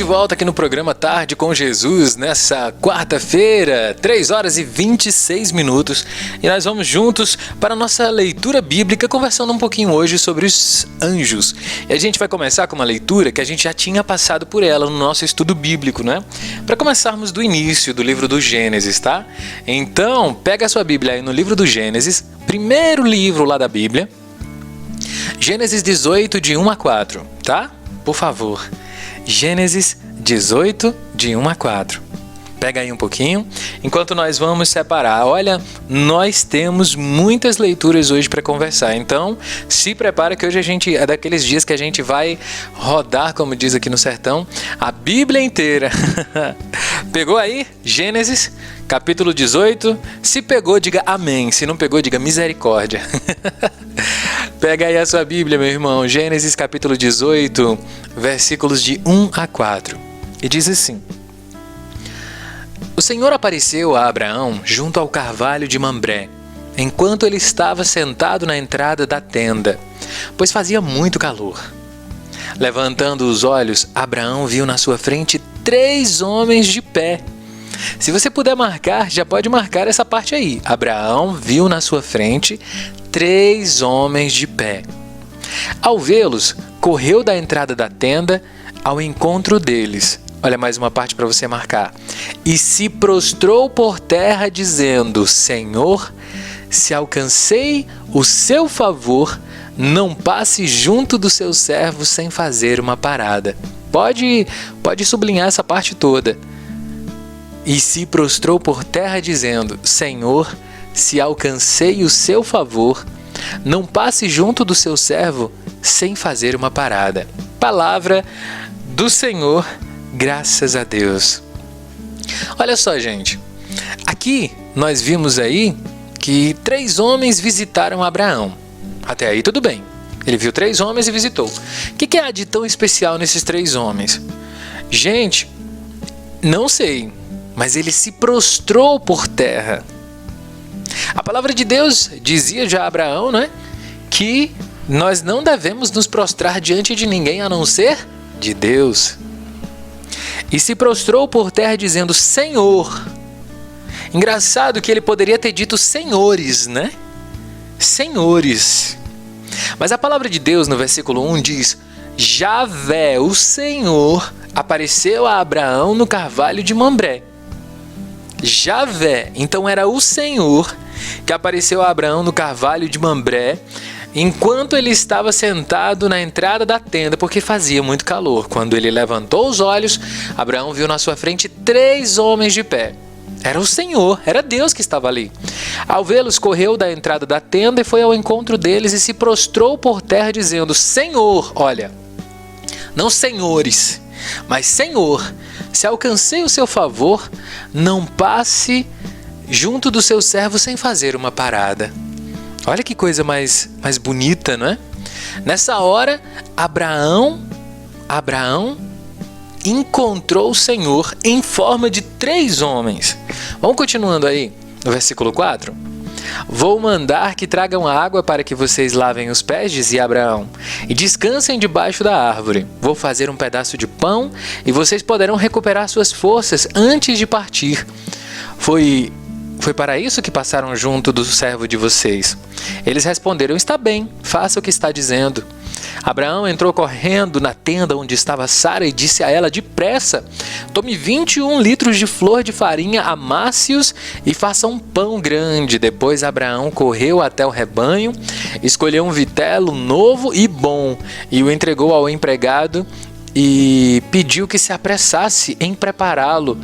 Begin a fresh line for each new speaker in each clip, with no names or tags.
volta aqui no programa Tarde com Jesus, nessa quarta-feira, 3 horas e 26 minutos. E nós vamos juntos para a nossa leitura bíblica, conversando um pouquinho hoje sobre os anjos. E a gente vai começar com uma leitura que a gente já tinha passado por ela no nosso estudo bíblico, né? Para começarmos do início do livro do Gênesis, tá? Então, pega a sua Bíblia aí no livro do Gênesis, primeiro livro lá da Bíblia, Gênesis 18, de 1 a 4, tá? Por favor. Gênesis 18, de 1 a 4. Pega aí um pouquinho, enquanto nós vamos separar. Olha, nós temos muitas leituras hoje para conversar, então se prepara que hoje é daqueles dias que a gente vai rodar, como diz aqui no sertão, a Bíblia inteira. Pegou aí? Gênesis, capítulo 18. Se pegou, diga amém. Se não pegou, diga misericórdia. Pega aí a sua Bíblia, meu irmão. Gênesis capítulo 18, versículos de 1 a 4. E diz assim: O Senhor apareceu a Abraão junto ao carvalho de Mambré, enquanto ele estava sentado na entrada da tenda, pois fazia muito calor. Levantando os olhos, Abraão viu na sua frente 3 homens de pé. Se você puder marcar, já pode marcar essa parte aí. Abraão viu na sua frente 3 homens de pé. Ao vê-los, correu da entrada da tenda ao encontro deles. Olha mais uma parte para você marcar. E se prostrou por terra, dizendo: Senhor, se alcancei o seu favor, não passe junto do seu servo sem fazer uma parada. Pode sublinhar essa parte toda. E se prostrou por terra, dizendo: Senhor, se alcancei o seu favor, não passe junto do seu servo sem fazer uma parada. Palavra do Senhor, graças a Deus. Olha só, gente. Aqui nós vimos aí que 3 homens visitaram Abraão. Até aí tudo bem. Ele viu 3 homens e visitou. O que há de tão especial nesses 3 homens? Gente, não sei, mas ele se prostrou por terra. A palavra de Deus dizia já a Abraão, né, que nós não devemos nos prostrar diante de ninguém a não ser de Deus. E se prostrou por terra dizendo: Senhor. Engraçado que ele poderia ter dito senhores, né? Senhores. Mas a palavra de Deus no versículo 1 diz: Javé, o Senhor, apareceu a Abraão no carvalho de Mambré. Javé, então era o Senhor que apareceu a Abraão no carvalho de Mambré, enquanto ele estava sentado na entrada da tenda, porque fazia muito calor. Quando ele levantou os olhos, Abraão viu na sua frente 3 homens de pé. Era o Senhor, era Deus que estava ali. Ao vê-los, correu da entrada da tenda e foi ao encontro deles e se prostrou por terra, dizendo: Senhor, olha, não senhores, mas Senhor, se alcancei o seu favor, não passe junto do seu servo sem fazer uma parada. Olha que coisa mais bonita, não é? Nessa hora, Abraão encontrou o Senhor em forma de 3 homens. Vamos continuando aí no versículo 4. Vou mandar que tragam água para que vocês lavem os pés, dizia Abraão, e descansem debaixo da árvore. Vou fazer um pedaço de pão e vocês poderão recuperar suas forças antes de partir. Foi para isso que passaram junto do servo de vocês. Eles responderam: Está bem, faça o que está dizendo. Abraão entrou correndo na tenda onde estava Sara e disse a ela: Depressa, tome 21 litros de flor de farinha, amasse-os e faça um pão grande. Depois Abraão correu até o rebanho, escolheu um vitelo novo e bom e o entregou ao empregado e pediu que se apressasse em prepará-lo.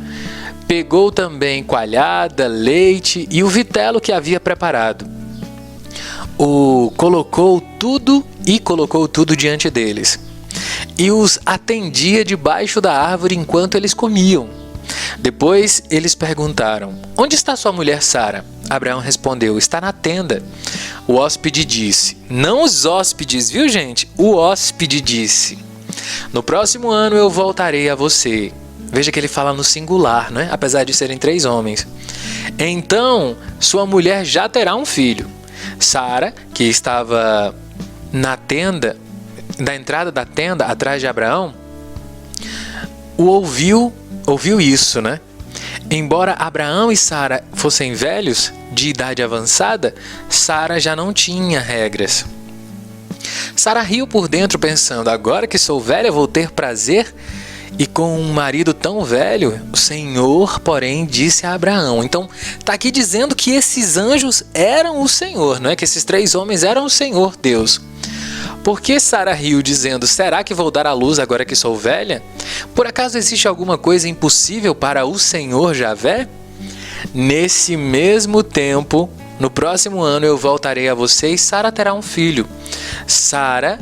Pegou também coalhada, leite e o vitelo que havia preparado. Colocou tudo diante deles. E os atendia debaixo da árvore enquanto eles comiam. Depois eles perguntaram: Onde está sua mulher Sara? Abraão respondeu: Está na tenda. O hóspede disse: Não os hóspedes, viu, gente? O hóspede disse: No próximo ano eu voltarei a você. Veja que ele fala no singular, né? Apesar de serem 3 homens. Então, sua mulher já terá um filho. Sara, que estava na entrada da tenda, atrás de Abraão, ouviu isso, né? Embora Abraão e Sara fossem velhos, de idade avançada, Sara já não tinha regras. Sara riu por dentro pensando, agora que sou velha vou ter prazer? E com um marido tão velho, o Senhor, porém, disse a Abraão. Então, está aqui dizendo que esses anjos eram o Senhor, não é? Que esses 3 homens eram o Senhor Deus. Por que Sara riu dizendo, será que vou dar à luz agora que sou velha? Por acaso existe alguma coisa impossível para o Senhor Javé? Nesse mesmo tempo, no próximo ano eu voltarei a você e Sara terá um filho. Sara,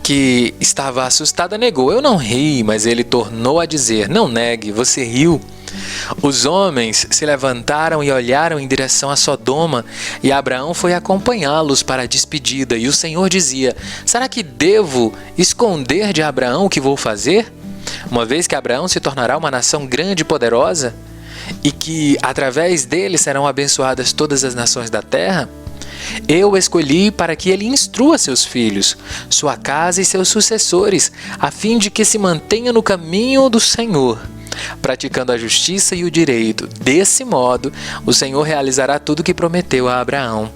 que estava assustada, negou. Eu não ri, mas ele tornou a dizer, não negue, você riu. Os homens se levantaram e olharam em direção a Sodoma, e Abraão foi acompanhá-los para a despedida. E o Senhor dizia, será que devo esconder de Abraão o que vou fazer? Uma vez que Abraão se tornará uma nação grande e poderosa, e que através dele serão abençoadas todas as nações da terra, eu o escolhi para que ele instrua seus filhos, sua casa e seus sucessores, a fim de que se mantenha no caminho do Senhor, praticando a justiça e o direito. Desse modo, o Senhor realizará tudo o que prometeu a Abraão.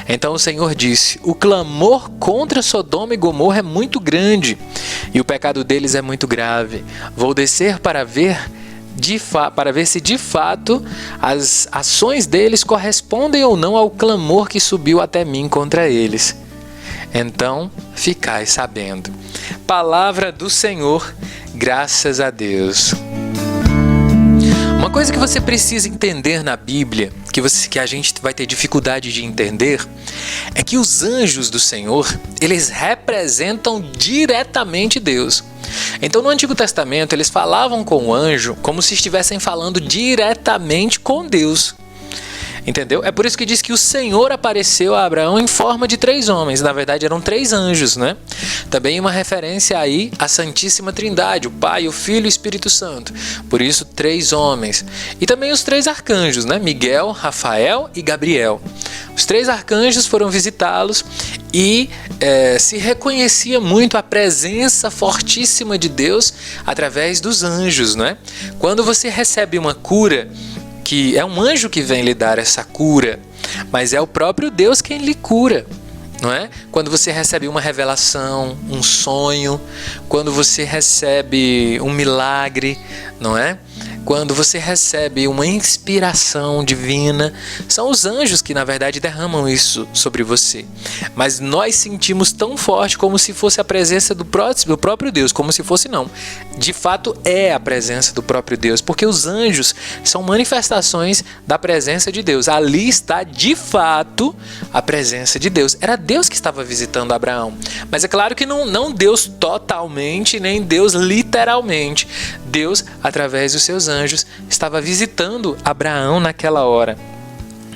Então o Senhor disse, o clamor contra Sodoma e Gomorra é muito grande, e o pecado deles é muito grave. Vou descer para ver se de fato as ações deles correspondem ou não ao clamor que subiu até mim contra eles. Então ficai sabendo. Palavra do Senhor, graças a Deus. Uma coisa que você precisa entender na Bíblia, que a gente vai ter dificuldade de entender, é que os anjos do Senhor, eles representam diretamente Deus. Então, no Antigo Testamento, eles falavam com o anjo como se estivessem falando diretamente com Deus. Entendeu? É por isso que diz que o Senhor apareceu a Abraão em forma de 3 homens. Na verdade, eram 3 anjos, né? Também uma referência aí à Santíssima Trindade, o Pai, o Filho e o Espírito Santo. Por isso, 3 homens. E também os 3 arcanjos, né? Miguel, Rafael e Gabriel. Os 3 arcanjos foram visitá-los e se reconhecia muito a presença fortíssima de Deus através dos anjos, né? Quando você recebe uma cura, que é um anjo que vem lhe dar essa cura, mas é o próprio Deus quem lhe cura, não é? Quando você recebe uma revelação, um sonho, quando você recebe um milagre, não é? Quando você recebe uma inspiração divina, são os anjos que na verdade derramam isso sobre você. Mas nós sentimos tão forte como se fosse a presença do próprio Deus, como se fosse não. De fato é a presença do próprio Deus, porque os anjos são manifestações da presença de Deus. Ali está de fato a presença de Deus. Era Deus que estava visitando Abraão. Mas é claro que não Deus totalmente, nem Deus literalmente. Deus, através dos seus anjos, estava visitando Abraão naquela hora.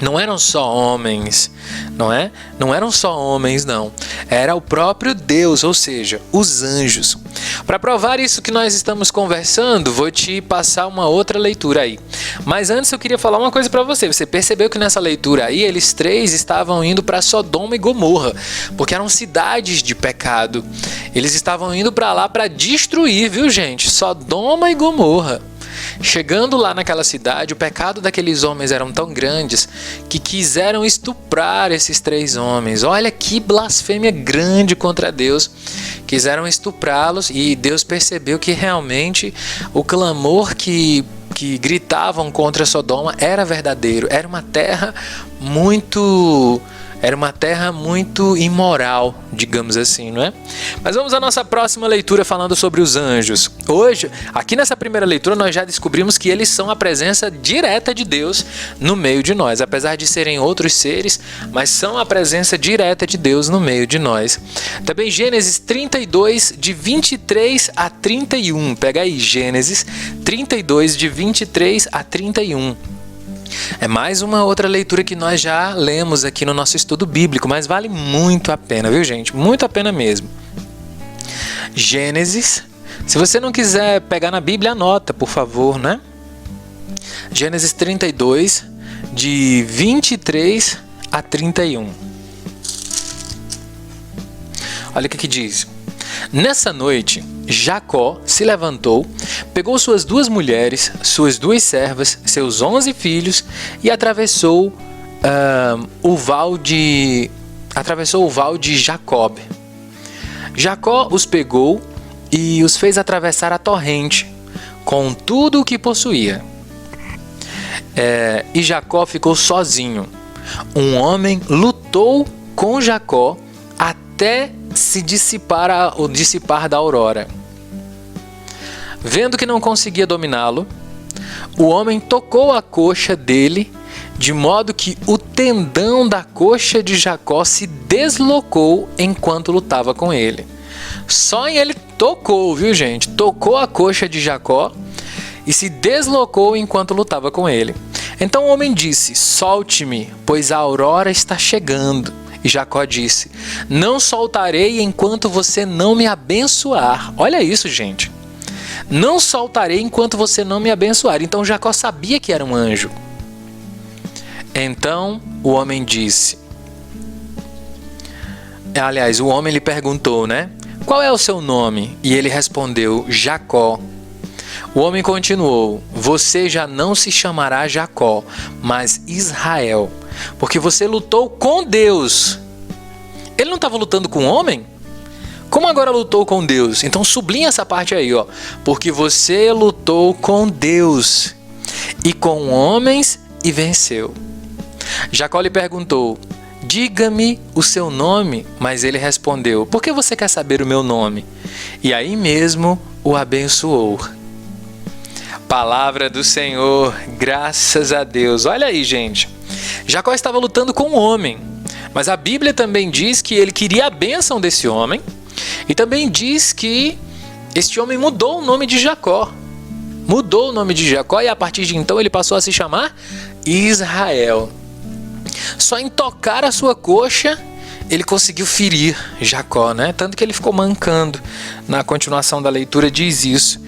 Não eram só homens, não é? Não eram só homens, não. Era o próprio Deus, ou seja, os anjos. Para provar isso que nós estamos conversando, vou te passar uma outra leitura aí. Mas antes eu queria falar uma coisa para você. Você percebeu que nessa leitura aí, eles 3 estavam indo para Sodoma e Gomorra, porque eram cidades de pecado. Eles estavam indo para lá para destruir, viu, gente? Sodoma e Gomorra. Chegando lá naquela cidade, o pecado daqueles homens eram tão grandes que quiseram estuprar esses 3 homens. Olha que blasfêmia grande contra Deus. Quiseram estuprá-los e Deus percebeu que realmente o clamor que gritavam contra Sodoma era verdadeiro. Era uma terra muito imoral, digamos assim, não é? Mas vamos à nossa próxima leitura falando sobre os anjos. Hoje, aqui nessa primeira leitura, nós já descobrimos que eles são a presença direta de Deus no meio de nós. Apesar de serem outros seres, mas são a presença direta de Deus no meio de nós. Também Gênesis 32, de 23 a 31. Pega aí, Gênesis 32, de 23 a 31. É mais uma outra leitura que nós já lemos aqui no nosso estudo bíblico, mas vale muito a pena, viu, gente? Muito a pena mesmo. Gênesis, se você não quiser pegar na Bíblia, anota, por favor, né? Gênesis 32, de 23 a 31. Olha o que diz. Nessa noite, Jacó se levantou, pegou suas 2 mulheres, suas 2 servas, seus 11 filhos e atravessou o val de Jacobe. Jacó os pegou e os fez atravessar a torrente com tudo o que possuía. E Jacó ficou sozinho. Um homem lutou com Jacó até se dissipar da aurora. Vendo que não conseguia dominá-lo, o homem tocou a coxa dele, de modo que o tendão da coxa de Jacó se deslocou enquanto lutava com ele. Só ele tocou, viu, gente? Tocou a coxa de Jacó e se deslocou enquanto lutava com ele. Então o homem disse: solte-me, pois a aurora está chegando. E Jacó disse: não soltarei enquanto você não me abençoar. Olha isso, gente. Não soltarei enquanto você não me abençoar. Então Jacó sabia que era um anjo. Então o homem disse... Aliás, o homem lhe perguntou, né? Qual é o seu nome? E ele respondeu: Jacó. O homem continuou: você já não se chamará Jacó, mas Israel, porque você lutou com Deus. Ele não estava lutando com o homem? Como agora lutou com Deus? Então sublinha essa parte aí, ó. Porque você lutou com Deus e com homens e venceu. Jacó lhe perguntou: diga-me o seu nome. Mas ele respondeu: por que você quer saber o meu nome? E aí mesmo o abençoou. Palavra do Senhor, graças a Deus. Olha aí, gente. Jacó estava lutando com um homem, mas a Bíblia também diz que ele queria a bênção desse homem, e também diz que este homem mudou o nome de Jacó. Mudou o nome de Jacó e a partir de então ele passou a se chamar Israel. Só em tocar a sua coxa ele conseguiu ferir Jacó, né? Tanto que ele ficou mancando. Na continuação da leitura diz isso.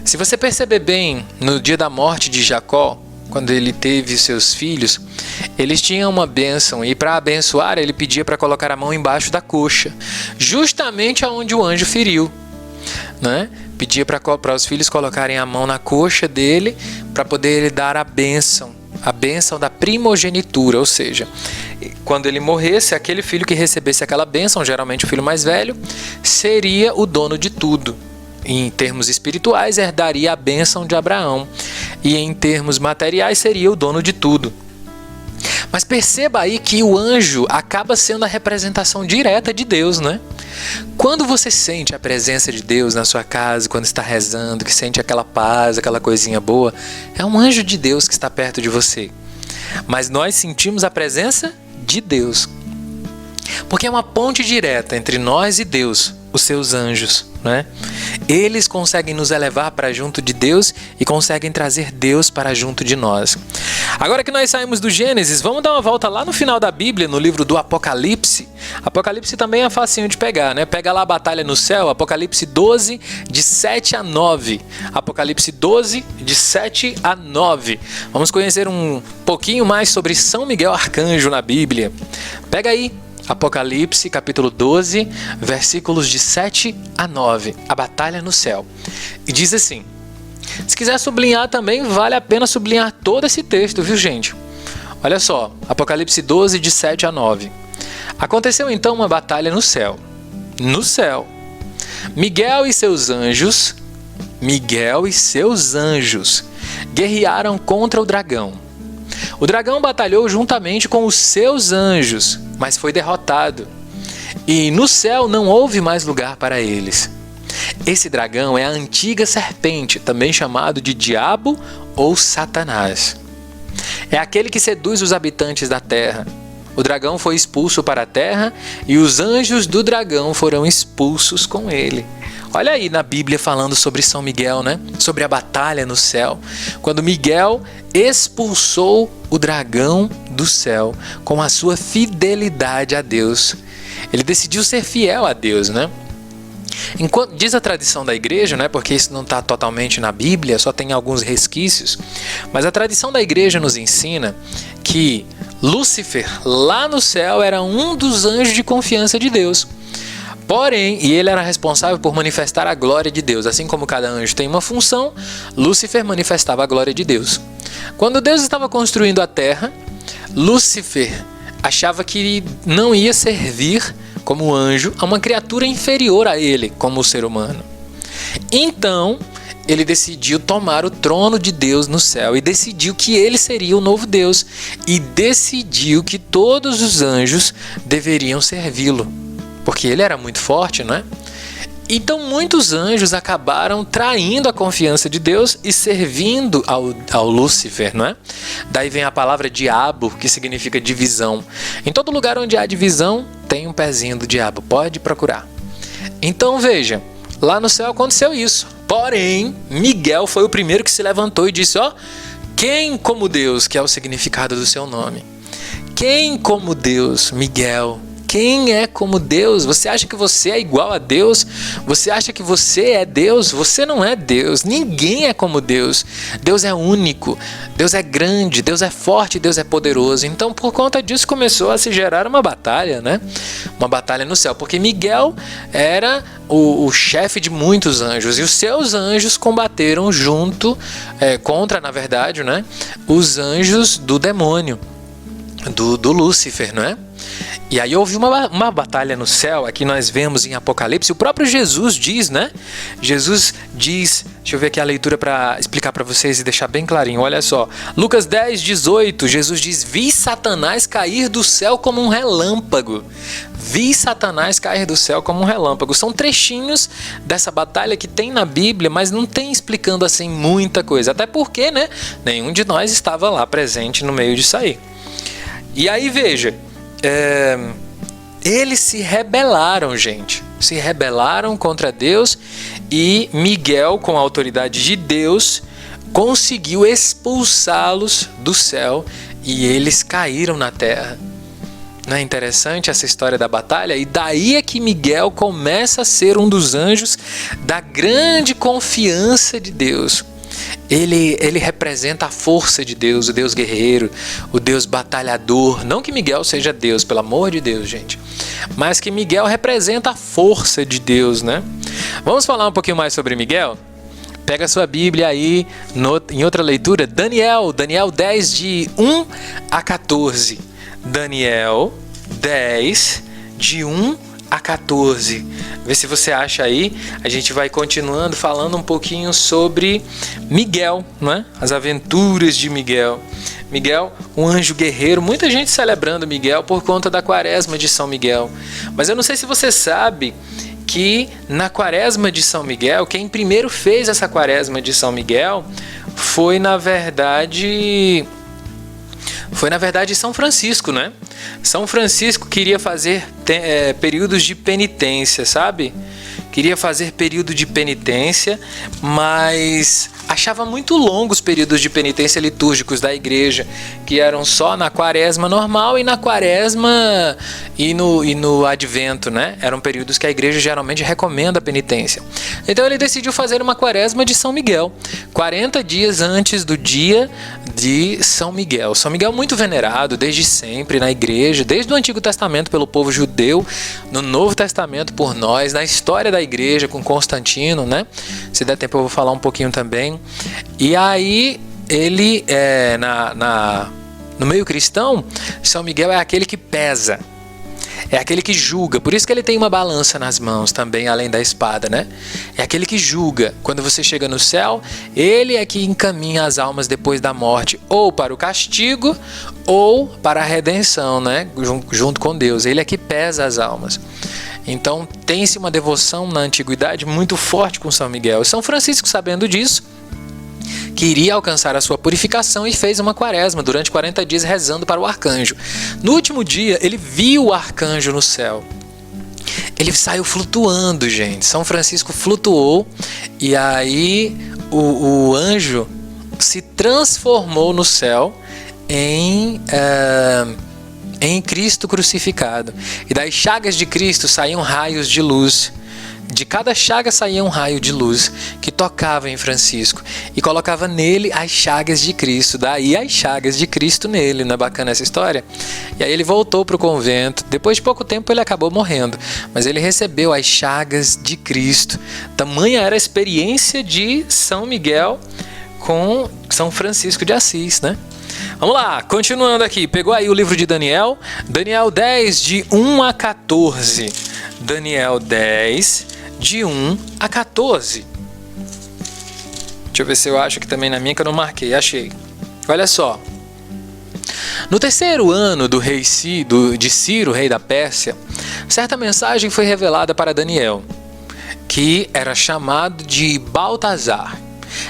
Se você perceber bem, no dia da morte de Jacó, quando ele teve seus filhos, eles tinham uma bênção e para abençoar ele pedia para colocar a mão embaixo da coxa, justamente aonde o anjo feriu, né? Pedia para os filhos colocarem a mão na coxa dele para poder ele dar a bênção da primogenitura, ou seja, quando ele morresse, aquele filho que recebesse aquela bênção, geralmente o filho mais velho, seria o dono de tudo. Em termos espirituais, herdaria a bênção de Abraão. E em termos materiais, seria o dono de tudo. Mas perceba aí que o anjo acaba sendo a representação direta de Deus, né? Quando você sente a presença de Deus na sua casa, quando está rezando, que sente aquela paz, aquela coisinha boa, é um anjo de Deus que está perto de você. Mas nós sentimos a presença de Deus. Porque é uma ponte direta entre nós e Deus, os seus anjos, né? Eles conseguem nos elevar para junto de Deus e conseguem trazer Deus para junto de nós. Agora que nós saímos do Gênesis, vamos dar uma volta lá no final da Bíblia, no livro do Apocalipse. Apocalipse também é facinho de pegar, né? Pega lá a batalha no céu, Apocalipse 12, de 7 a 9. Apocalipse 12, de 7 a 9. Vamos conhecer um pouquinho mais sobre São Miguel Arcanjo na Bíblia. Pega aí. Apocalipse, capítulo 12, versículos de 7 a 9, a batalha no céu. E diz assim, se quiser sublinhar também, vale a pena sublinhar todo esse texto, viu, gente? Olha só, Apocalipse 12, de 7 a 9. Aconteceu então uma batalha no céu. No céu, Miguel e seus anjos guerrearam contra o dragão. O dragão batalhou juntamente com os seus anjos, mas foi derrotado. E no céu não houve mais lugar para eles. Esse dragão é a antiga serpente, também chamado de Diabo ou Satanás. É aquele que seduz os habitantes da terra. O dragão foi expulso para a terra e os anjos do dragão foram expulsos com ele. Olha aí na Bíblia falando sobre São Miguel, né? Sobre a batalha no céu. Quando Miguel expulsou o dragão do céu com a sua fidelidade a Deus. Ele decidiu ser fiel a Deus, né? Enquanto, diz a tradição da igreja, né? Porque isso não está totalmente na Bíblia, só tem alguns resquícios. Mas a tradição da igreja nos ensina que Lúcifer, lá no céu, era um dos anjos de confiança de Deus. Porém, e ele era responsável por manifestar a glória de Deus. Assim como cada anjo tem uma função, Lúcifer manifestava a glória de Deus. Quando Deus estava construindo a terra, Lúcifer achava que não ia servir como anjo a uma criatura inferior a ele, como o ser humano. Então, ele decidiu tomar o trono de Deus no céu e decidiu que ele seria o novo Deus e decidiu que todos os anjos deveriam servi-lo, porque ele era muito forte, não é? Então muitos anjos acabaram traindo a confiança de Deus e servindo ao Lúcifer, não é? Daí vem a palavra diabo, que significa divisão. Em todo lugar onde há divisão, tem um pezinho do diabo, pode procurar. Então veja, lá no céu aconteceu isso. Porém, Miguel foi o primeiro que se levantou e disse, ó, quem como Deus, que é o significado do seu nome. Quem como Deus, Miguel. Quem é como Deus? Você acha que você é igual a Deus? Você acha que você é Deus? Você não é Deus. Ninguém é como Deus. Deus é único. Deus é grande. Deus é forte. Deus é poderoso. Então, por conta disso, começou a se gerar uma batalha, né? Uma batalha no céu. Porque Miguel era o chefe de muitos anjos. E os seus anjos combateram junto, contra, na verdade, né? Os anjos do demônio, do Lúcifer, não é? E aí houve uma batalha no céu, aqui nós vemos em Apocalipse, o próprio Jesus diz, né? Jesus diz, deixa eu ver aqui a leitura para explicar para vocês e deixar bem clarinho, olha só. Lucas 10, 18, Jesus diz, vi Satanás cair do céu como um relâmpago. Vi Satanás cair do céu como um relâmpago. São trechinhos dessa batalha que tem na Bíblia, mas não tem explicando assim muita coisa. Até porque, né? Nenhum de nós estava lá presente no meio disso aí. E aí veja, eles se rebelaram, gente. Se rebelaram contra Deus e Miguel, com a autoridade de Deus, conseguiu expulsá-los do céu e eles caíram na terra. Não é interessante essa história da batalha? E daí é que Miguel começa a ser um dos anjos da grande confiança de Deus. Ele representa a força de Deus, o Deus guerreiro, o Deus batalhador. Não que Miguel seja Deus, pelo amor de Deus, gente. Mas que Miguel representa a força de Deus, né? Vamos falar um pouquinho mais sobre Miguel? Pega a sua Bíblia aí, em outra leitura, Daniel 10, de 1 a 14. Daniel 10, de 1 a 14. Vê se você acha aí. A gente vai continuando falando um pouquinho sobre Miguel, não é? As aventuras de Miguel. Miguel, um anjo guerreiro. Muita gente celebrando Miguel por conta da quaresma de São Miguel. Mas eu não sei se você sabe que na quaresma de São Miguel, quem primeiro fez essa quaresma de São Miguel foi, na verdade, São Francisco, né? São Francisco queria fazer períodos de penitência, sabe? Queria fazer período de penitência, mas achava muito longos os períodos de penitência litúrgicos da igreja, que eram só na quaresma normal e na quaresma e no advento, né? Eram períodos que a igreja geralmente recomenda a penitência. Então ele decidiu fazer uma quaresma de São Miguel, 40 dias antes do dia de São Miguel. São Miguel muito venerado desde sempre na igreja, desde o Antigo Testamento pelo povo judeu, no Novo Testamento por nós, na história da igreja com Constantino, né? Se der tempo eu vou falar um pouquinho também. E aí ele, no meio cristão, São Miguel é aquele que pesa, é aquele que julga. Por isso que ele tem uma balança nas mãos também, além da espada, né? É aquele que julga. Quando você chega no céu, ele é que encaminha as almas depois da morte, ou para o castigo, ou para a redenção, né? Junto com Deus. Ele é que pesa as almas. Então tem-se uma devoção na antiguidade muito forte com São Miguel. São Francisco, sabendo disso, queria alcançar a sua purificação e fez uma quaresma durante 40 dias rezando para o arcanjo. No último dia, ele viu o arcanjo no céu. Ele saiu flutuando, gente. São Francisco flutuou e aí o anjo se transformou no céu em Cristo crucificado. E das chagas de Cristo saíam raios de luz. De cada chaga saía um raio de luz que tocava em Francisco e colocava nele as chagas de Cristo. Daí as chagas de Cristo nele. Não é bacana essa história? E aí ele voltou para o convento. Depois de pouco tempo ele acabou morrendo, mas ele recebeu as chagas de Cristo. Tamanha era a experiência de São Miguel com São Francisco de Assis, né? Vamos lá, continuando aqui. Pegou aí o livro de Daniel? Daniel 10, de 1 a 14. Daniel 10, de 1 a 14. Deixa eu ver se eu acho que também na minha que eu não marquei. Achei. Olha só. No terceiro ano do rei de Ciro, rei da Pérsia, certa mensagem foi revelada para Daniel, que era chamado de Baltazar.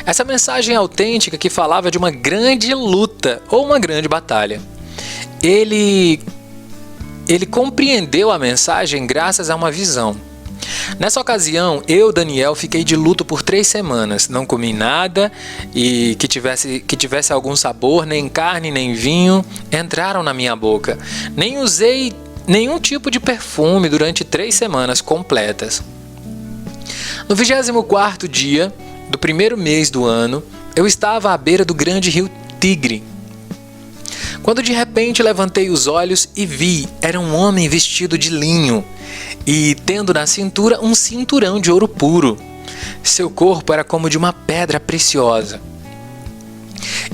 Essa mensagem autêntica que falava de uma grande luta ou uma grande batalha. Ele compreendeu a mensagem graças a uma visão. Nessa ocasião, eu, Daniel, fiquei de luto por 3 semanas. Não comi nada e que tivesse algum sabor, nem carne, nem vinho entraram na minha boca. Nem usei nenhum tipo de perfume durante 3 semanas completas. No 24º dia do primeiro mês do ano, eu estava à beira do grande rio Tigre, quando de repente levantei os olhos e vi, era um homem vestido de linho e tendo na cintura um cinturão de ouro puro. Seu corpo era como de uma pedra preciosa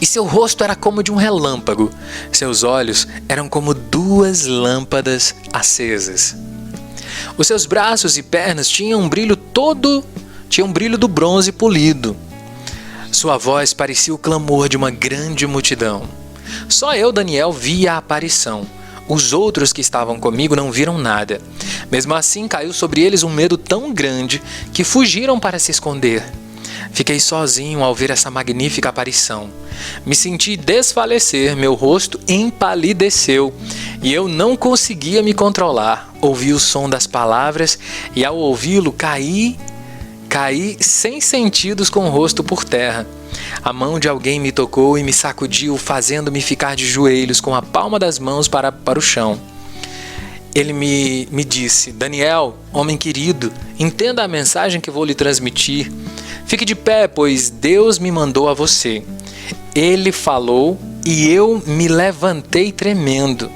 e seu rosto era como de um relâmpago. Seus olhos eram como 2 lâmpadas acesas. Os seus braços e pernas tinham um brilho do bronze polido. Sua voz parecia o clamor de uma grande multidão. Só eu, Daniel, vi a aparição. Os outros que estavam comigo não viram nada. Mesmo assim, caiu sobre eles um medo tão grande que fugiram para se esconder. Fiquei sozinho ao ver essa magnífica aparição. Me senti desfalecer, meu rosto empalideceu e eu não conseguia me controlar. Ouvi o som das palavras e ao ouvi-lo caí sem sentidos com o rosto por terra. A mão de alguém me tocou e me sacudiu, fazendo-me ficar de joelhos com a palma das mãos para o chão. Ele me disse: Daniel, homem querido, entenda a mensagem que vou lhe transmitir. Fique de pé, pois Deus me mandou a você. Ele falou e eu me levantei tremendo.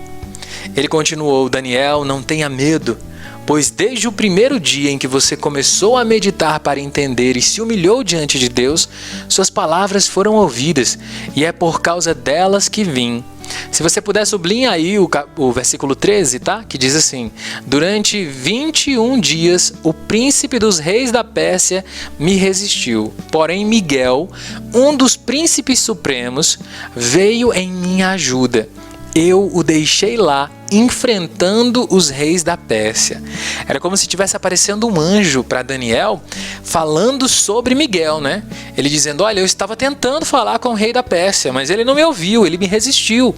Ele continuou: Daniel, não tenha medo, pois desde o primeiro dia em que você começou a meditar para entender e se humilhou diante de Deus, suas palavras foram ouvidas, e é por causa delas que vim. Se você puder, sublinha aí o versículo 13, tá? Que diz assim: durante 21 dias, o príncipe dos reis da Pérsia me resistiu. Porém, Miguel, um dos príncipes supremos, veio em minha ajuda. Eu o deixei lá, enfrentando os reis da Pérsia. Era como se estivesse aparecendo um anjo para Daniel, falando sobre Miguel, né? Ele dizendo: olha, eu estava tentando falar com o rei da Pérsia, mas ele não me ouviu, ele me resistiu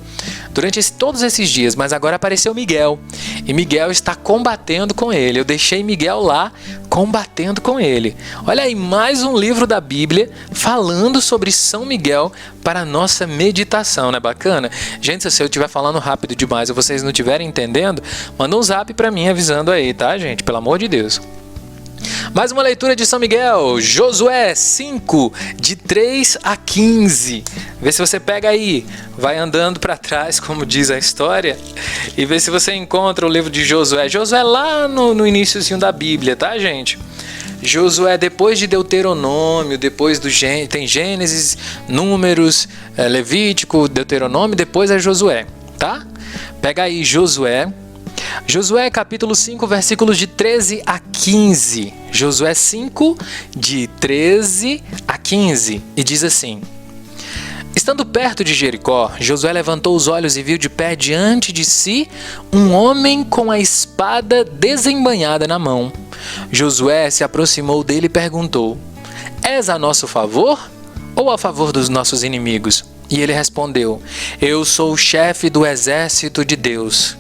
durante todos esses dias, mas agora apareceu Miguel, e Miguel está combatendo com ele. Eu deixei Miguel lá, combatendo com ele. Olha aí, mais um livro da Bíblia falando sobre São Miguel para a nossa meditação, não é bacana? Gente, se eu estiver falando rápido demais ou vocês não estiverem entendendo, manda um zap para mim avisando aí, tá, gente? Pelo amor de Deus. Mais uma leitura de São Miguel, Josué 5, de 3 a 15. Vê se você pega aí, vai andando para trás, como diz a história, e vê se você encontra o livro de Josué. Josué lá no iniciozinho da Bíblia, tá, gente? Josué depois de Deuteronômio, depois tem Gênesis, Números, Levítico, Deuteronômio, depois é Josué, tá? Pega aí Josué capítulo 5, versículos de 13 a 15. Josué 5, de 13 a 15. E diz assim: estando perto de Jericó, Josué levantou os olhos e viu de pé diante de si um homem com a espada desembainhada na mão. Josué se aproximou dele e perguntou: és a nosso favor ou a favor dos nossos inimigos? E ele respondeu: eu sou o chefe do exército de Deus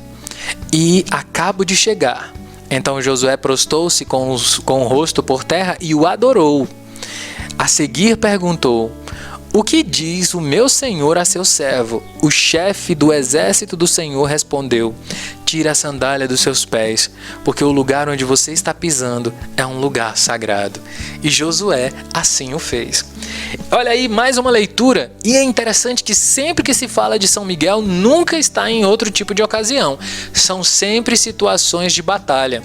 e acabo de chegar. Então Josué prostou-se com o rosto por terra e o adorou. A seguir perguntou: O que diz o meu senhor a seu servo? O chefe do exército do Senhor respondeu: tira a sandália dos seus pés, porque o lugar onde você está pisando é um lugar sagrado. E Josué assim o fez. Olha aí, mais uma leitura. E é interessante que sempre que se fala de São Miguel, nunca está em outro tipo de ocasião. São sempre situações de batalha.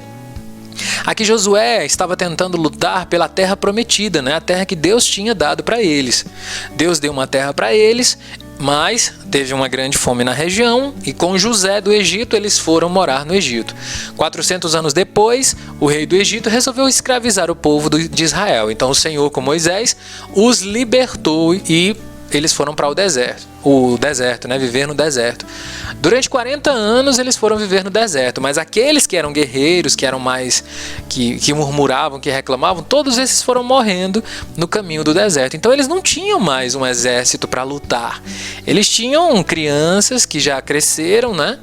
Aqui Josué estava tentando lutar pela terra prometida, né? A terra que Deus tinha dado para eles. Deus deu uma terra para eles, mas teve uma grande fome na região e com José do Egito eles foram morar no Egito. 400 anos depois, o rei do Egito resolveu escravizar o povo de Israel. Então o Senhor, com Moisés, os libertou e eles foram para o deserto, né? Viver no deserto. Durante 40 anos eles foram viver no deserto, mas aqueles que eram guerreiros, que eram mais, que murmuravam, que reclamavam, todos esses foram morrendo no caminho do deserto. Então eles não tinham mais um exército para lutar. Eles tinham crianças que já cresceram, né?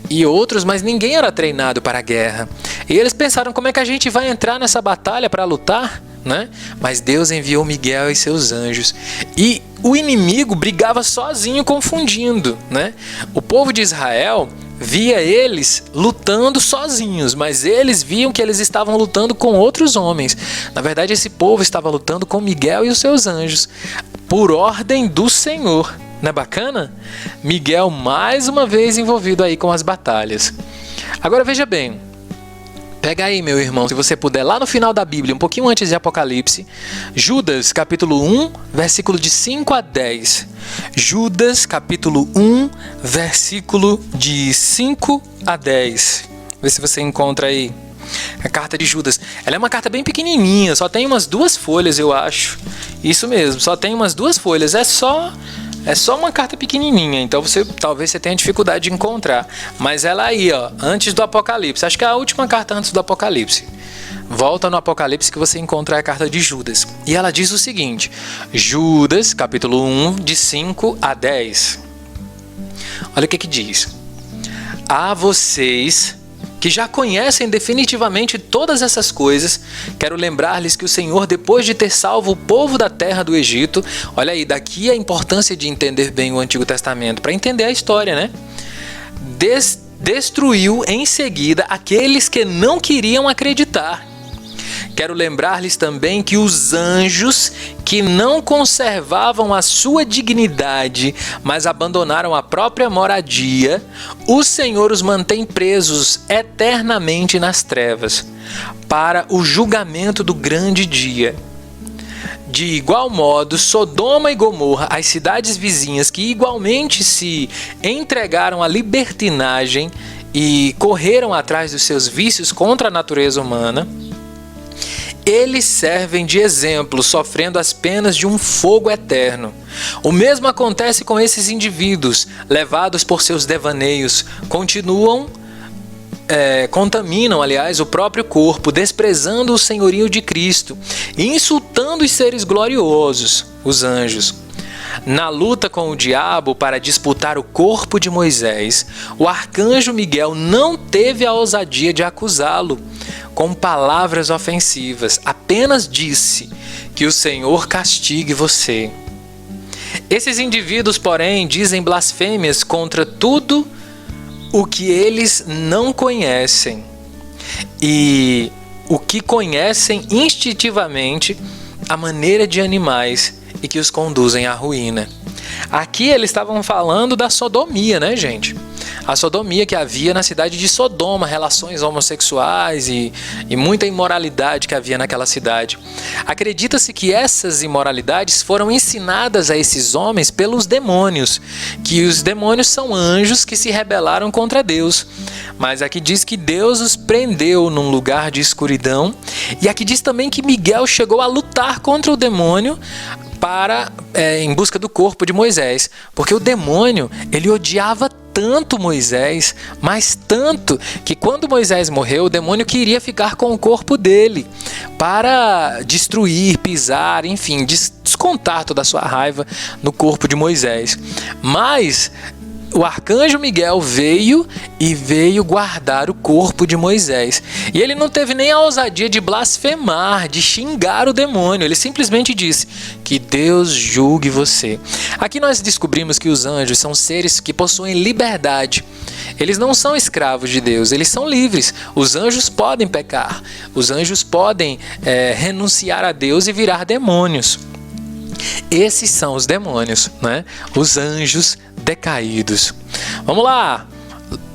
E outros, mas ninguém era treinado para a guerra. E eles pensaram, como é que a gente vai entrar nessa batalha para lutar? Né? Mas Deus enviou Miguel e seus anjos. E o inimigo brigava sozinho, confundindo, né? O povo de Israel via eles lutando sozinhos, mas eles viam que eles estavam lutando com outros homens. Na verdade, esse povo estava lutando com Miguel e os seus anjos, por ordem do Senhor. Não é bacana? Miguel mais uma vez envolvido aí com as batalhas. Agora veja bem. Pega aí, meu irmão, se você puder, lá no final da Bíblia, um pouquinho antes de Apocalipse, Judas, capítulo 1, versículo de 5 a 10. Judas, capítulo 1, versículo de 5 a 10. Vê se você encontra aí a carta de Judas. Ela é uma carta bem pequenininha, só tem umas 2 folhas, eu acho. Isso mesmo, só tem umas 2 folhas, é só uma carta pequenininha, então talvez você tenha dificuldade de encontrar. Mas ela aí, ó, antes do Apocalipse. Acho que é a última carta antes do Apocalipse. Volta no Apocalipse que você encontra a carta de Judas. E ela diz o seguinte, Judas, capítulo 1, de 5 a 10. Olha o que diz. A vocês que já conhecem definitivamente todas essas coisas, quero lembrar-lhes que o Senhor, depois de ter salvo o povo da terra do Egito, olha aí, daqui a importância de entender bem o Antigo Testamento, para entender a história, né? Destruiu em seguida aqueles que não queriam acreditar. Quero lembrar-lhes também que os anjos que não conservavam a sua dignidade, mas abandonaram a própria moradia, o Senhor os mantém presos eternamente nas trevas, para o julgamento do grande dia. De igual modo, Sodoma e Gomorra, as cidades vizinhas que igualmente se entregaram à libertinagem e correram atrás dos seus vícios contra a natureza humana, eles servem de exemplo, sofrendo as penas de um fogo eterno. O mesmo acontece com esses indivíduos, levados por seus devaneios, contaminam, aliás, o próprio corpo, desprezando o senhorio de Cristo e insultando os seres gloriosos, os anjos. Na luta com o diabo para disputar o corpo de Moisés, o arcanjo Miguel não teve a ousadia de acusá-lo com palavras ofensivas, apenas disse que o Senhor castigue você. Esses indivíduos, porém, dizem blasfêmias contra tudo o que eles não conhecem e o que conhecem instintivamente a maneira de animais e que os conduzem à ruína. Aqui eles estavam falando da sodomia, né, gente? A sodomia que havia na cidade de Sodoma, relações homossexuais e muita imoralidade que havia naquela cidade. Acredita-se que essas imoralidades foram ensinadas a esses homens pelos demônios, que os demônios são anjos que se rebelaram contra Deus. Mas aqui diz que Deus os prendeu num lugar de escuridão, e aqui diz também que Miguel chegou a lutar contra o demônio em busca do corpo de Moisés, porque o demônio, ele odiava tanto Moisés, mas tanto, que quando Moisés morreu, o demônio queria ficar com o corpo dele, para destruir, pisar, enfim, descontar toda a sua raiva no corpo de Moisés. Mas o arcanjo Miguel veio guardar o corpo de Moisés. E ele não teve nem a ousadia de blasfemar, de xingar o demônio. Ele simplesmente disse: que Deus julgue você. Aqui nós descobrimos que os anjos são seres que possuem liberdade. Eles não são escravos de Deus, eles são livres. Os anjos podem pecar, os anjos podem renunciar a Deus e virar demônios. Esses são os demônios, né? Os anjos decaídos. Vamos lá!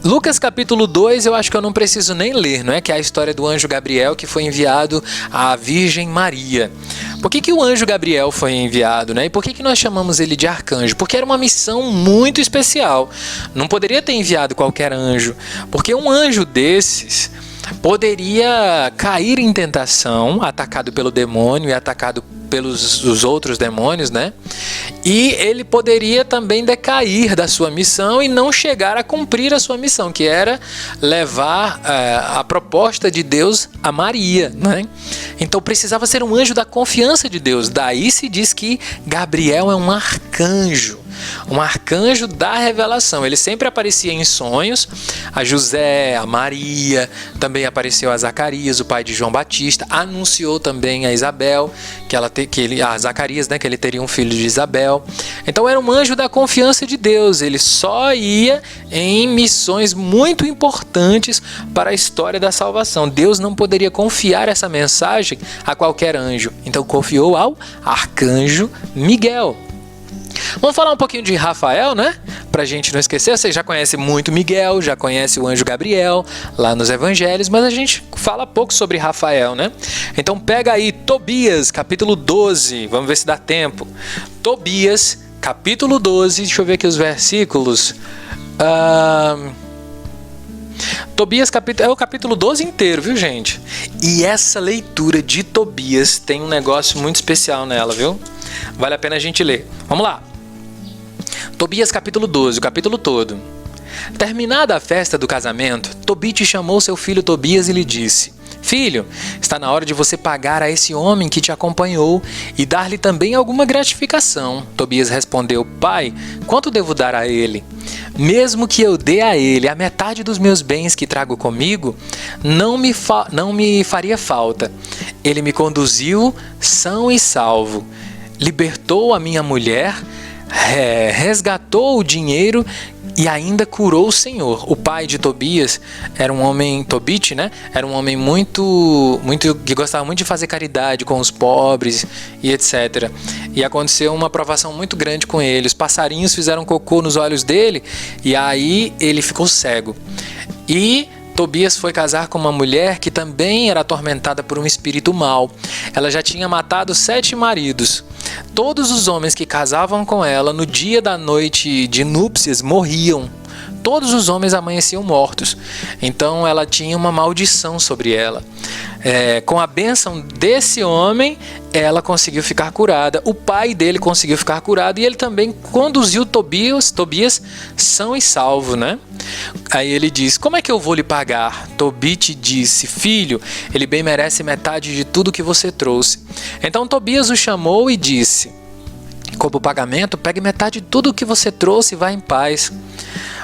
Lucas capítulo 2, eu acho que eu não preciso nem ler, não é? Que é a história do anjo Gabriel que foi enviado à Virgem Maria. Por que o anjo Gabriel foi enviado, né? E por que nós chamamos ele de arcanjo? Porque era uma missão muito especial. Não poderia ter enviado qualquer anjo, porque um anjo desses poderia cair em tentação, atacado pelo demônio e atacado pelos os outros demônios, né? E ele poderia também decair da sua missão e não chegar a cumprir a sua missão, que era levar a proposta de Deus a Maria, né? Então precisava ser um anjo da confiança de Deus. Daí se diz que Gabriel é um arcanjo da revelação. Ele sempre aparecia em sonhos a José, a Maria, também apareceu a Zacarias, o pai de João Batista, anunciou também a Isabel, a Zacarias, né, que ele teria um filho de Isabel. Então era um anjo da confiança de Deus. Ele só ia em missões muito importantes para a história da salvação. Deus não poderia confiar essa mensagem a qualquer anjo. Então confiou ao arcanjo Miguel. Vamos falar um pouquinho de Rafael, né? Pra gente não esquecer. Você já conhece muito Miguel, já conhece o anjo Gabriel lá nos evangelhos, mas a gente fala pouco sobre Rafael, né? Então pega aí Tobias, capítulo 12. Vamos ver se dá tempo. Tobias, capítulo 12. Deixa eu ver aqui os versículos. Tobias é o capítulo 12 inteiro, viu, gente? E essa leitura de Tobias tem um negócio muito especial nela, viu? Vale a pena a gente ler. Vamos lá. Tobias capítulo 12, o capítulo todo. Terminada a festa do casamento, Tobite chamou seu filho Tobias e lhe disse: Filho, está na hora de você pagar a esse homem que te acompanhou e dar-lhe também alguma gratificação. Tobias respondeu: Pai, quanto devo dar a ele? Mesmo que eu dê a ele a metade dos meus bens que trago comigo, não me faria falta. Ele me conduziu são e salvo, libertou a minha mulher, resgatou o dinheiro e ainda curou o Senhor. O pai de Tobias era um homem, Tobite, né? Era um homem muito que gostava muito de fazer caridade com os pobres e etc. E aconteceu uma provação muito grande com ele. Os passarinhos fizeram cocô nos olhos dele e aí ele ficou cego. E Tobias foi casar com uma mulher que também era atormentada por um espírito mau. Ela já tinha matado 7 maridos. Todos os homens que casavam com ela no dia da noite de núpcias morriam. Todos os homens amanheciam mortos. Então ela tinha uma maldição sobre ela. Com a bênção desse homem, ela conseguiu ficar curada. O pai dele conseguiu ficar curado e ele também conduziu Tobias são e salvo, né? Aí ele diz: como é que eu vou lhe pagar? Tobite disse: filho, ele bem merece metade de tudo que você trouxe. Então Tobias o chamou e disse: como pagamento, pegue metade de tudo que você trouxe e vá em paz.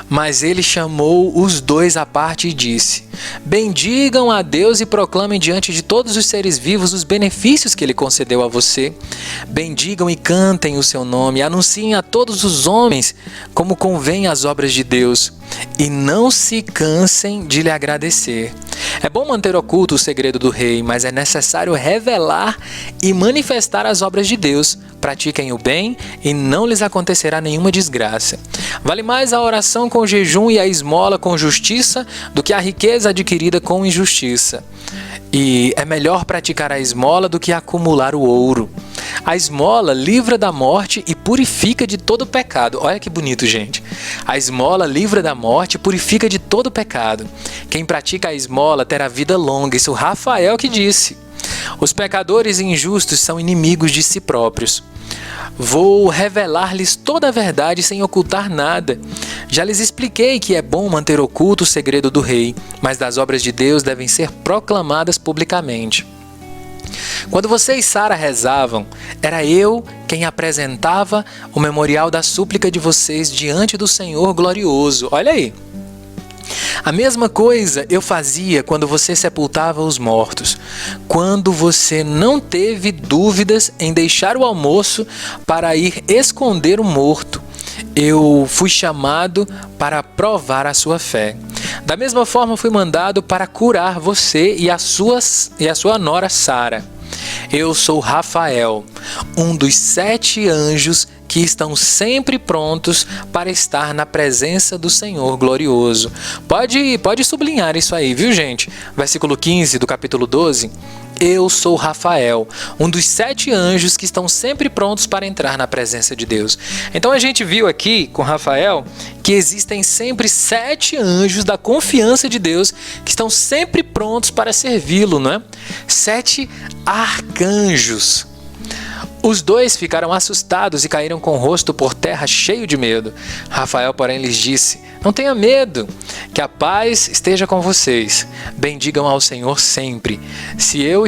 Mas ele chamou os dois à parte e disse: bendigam a Deus e proclamem diante de todos os seres vivos os benefícios que ele concedeu a você. Bendigam e cantem o seu nome, anunciem a todos os homens como convém as obras de Deus, e não se cansem de lhe agradecer. É bom manter oculto o segredo do rei, mas é necessário revelar e manifestar as obras de Deus. Pratiquem o bem e não lhes acontecerá nenhuma desgraça. Vale mais a oração com jejum e a esmola com justiça do que a riqueza adquirida com injustiça. E é melhor praticar a esmola do que acumular o ouro. A esmola livra da morte e purifica de todo pecado. Olha que bonito, gente. A esmola livra da morte e purifica de todo pecado. Quem pratica a esmola terá vida longa. Isso Rafael que disse. Os pecadores injustos são inimigos de si próprios. Vou revelar-lhes toda a verdade sem ocultar nada. Já lhes expliquei que é bom manter oculto o segredo do rei, mas das obras de Deus devem ser proclamadas publicamente. Quando você e Sara rezavam, era eu quem apresentava o memorial da súplica de vocês diante do Senhor glorioso. Olha aí. A mesma coisa eu fazia quando você sepultava os mortos, quando você não teve dúvidas em deixar o almoço para ir esconder o morto. Eu fui chamado para provar a sua fé. Da mesma forma, fui mandado para curar você e a sua nora Sara. Eu sou Rafael, um dos 7 anjos que estão sempre prontos para estar na presença do Senhor glorioso. Pode sublinhar isso aí, viu, gente? Versículo 15 do capítulo 12. Eu sou Rafael, um dos 7 anjos que estão sempre prontos para entrar na presença de Deus. Então a gente viu aqui com Rafael que existem sempre 7 anjos da confiança de Deus que estão sempre prontos para servi-lo, não é? 7 arcanjos. Os 2 ficaram assustados e caíram com o rosto por terra cheio de medo. Rafael, porém, lhes disse: não tenha medo, que a paz esteja com vocês. Bendigam ao Senhor sempre. Se eu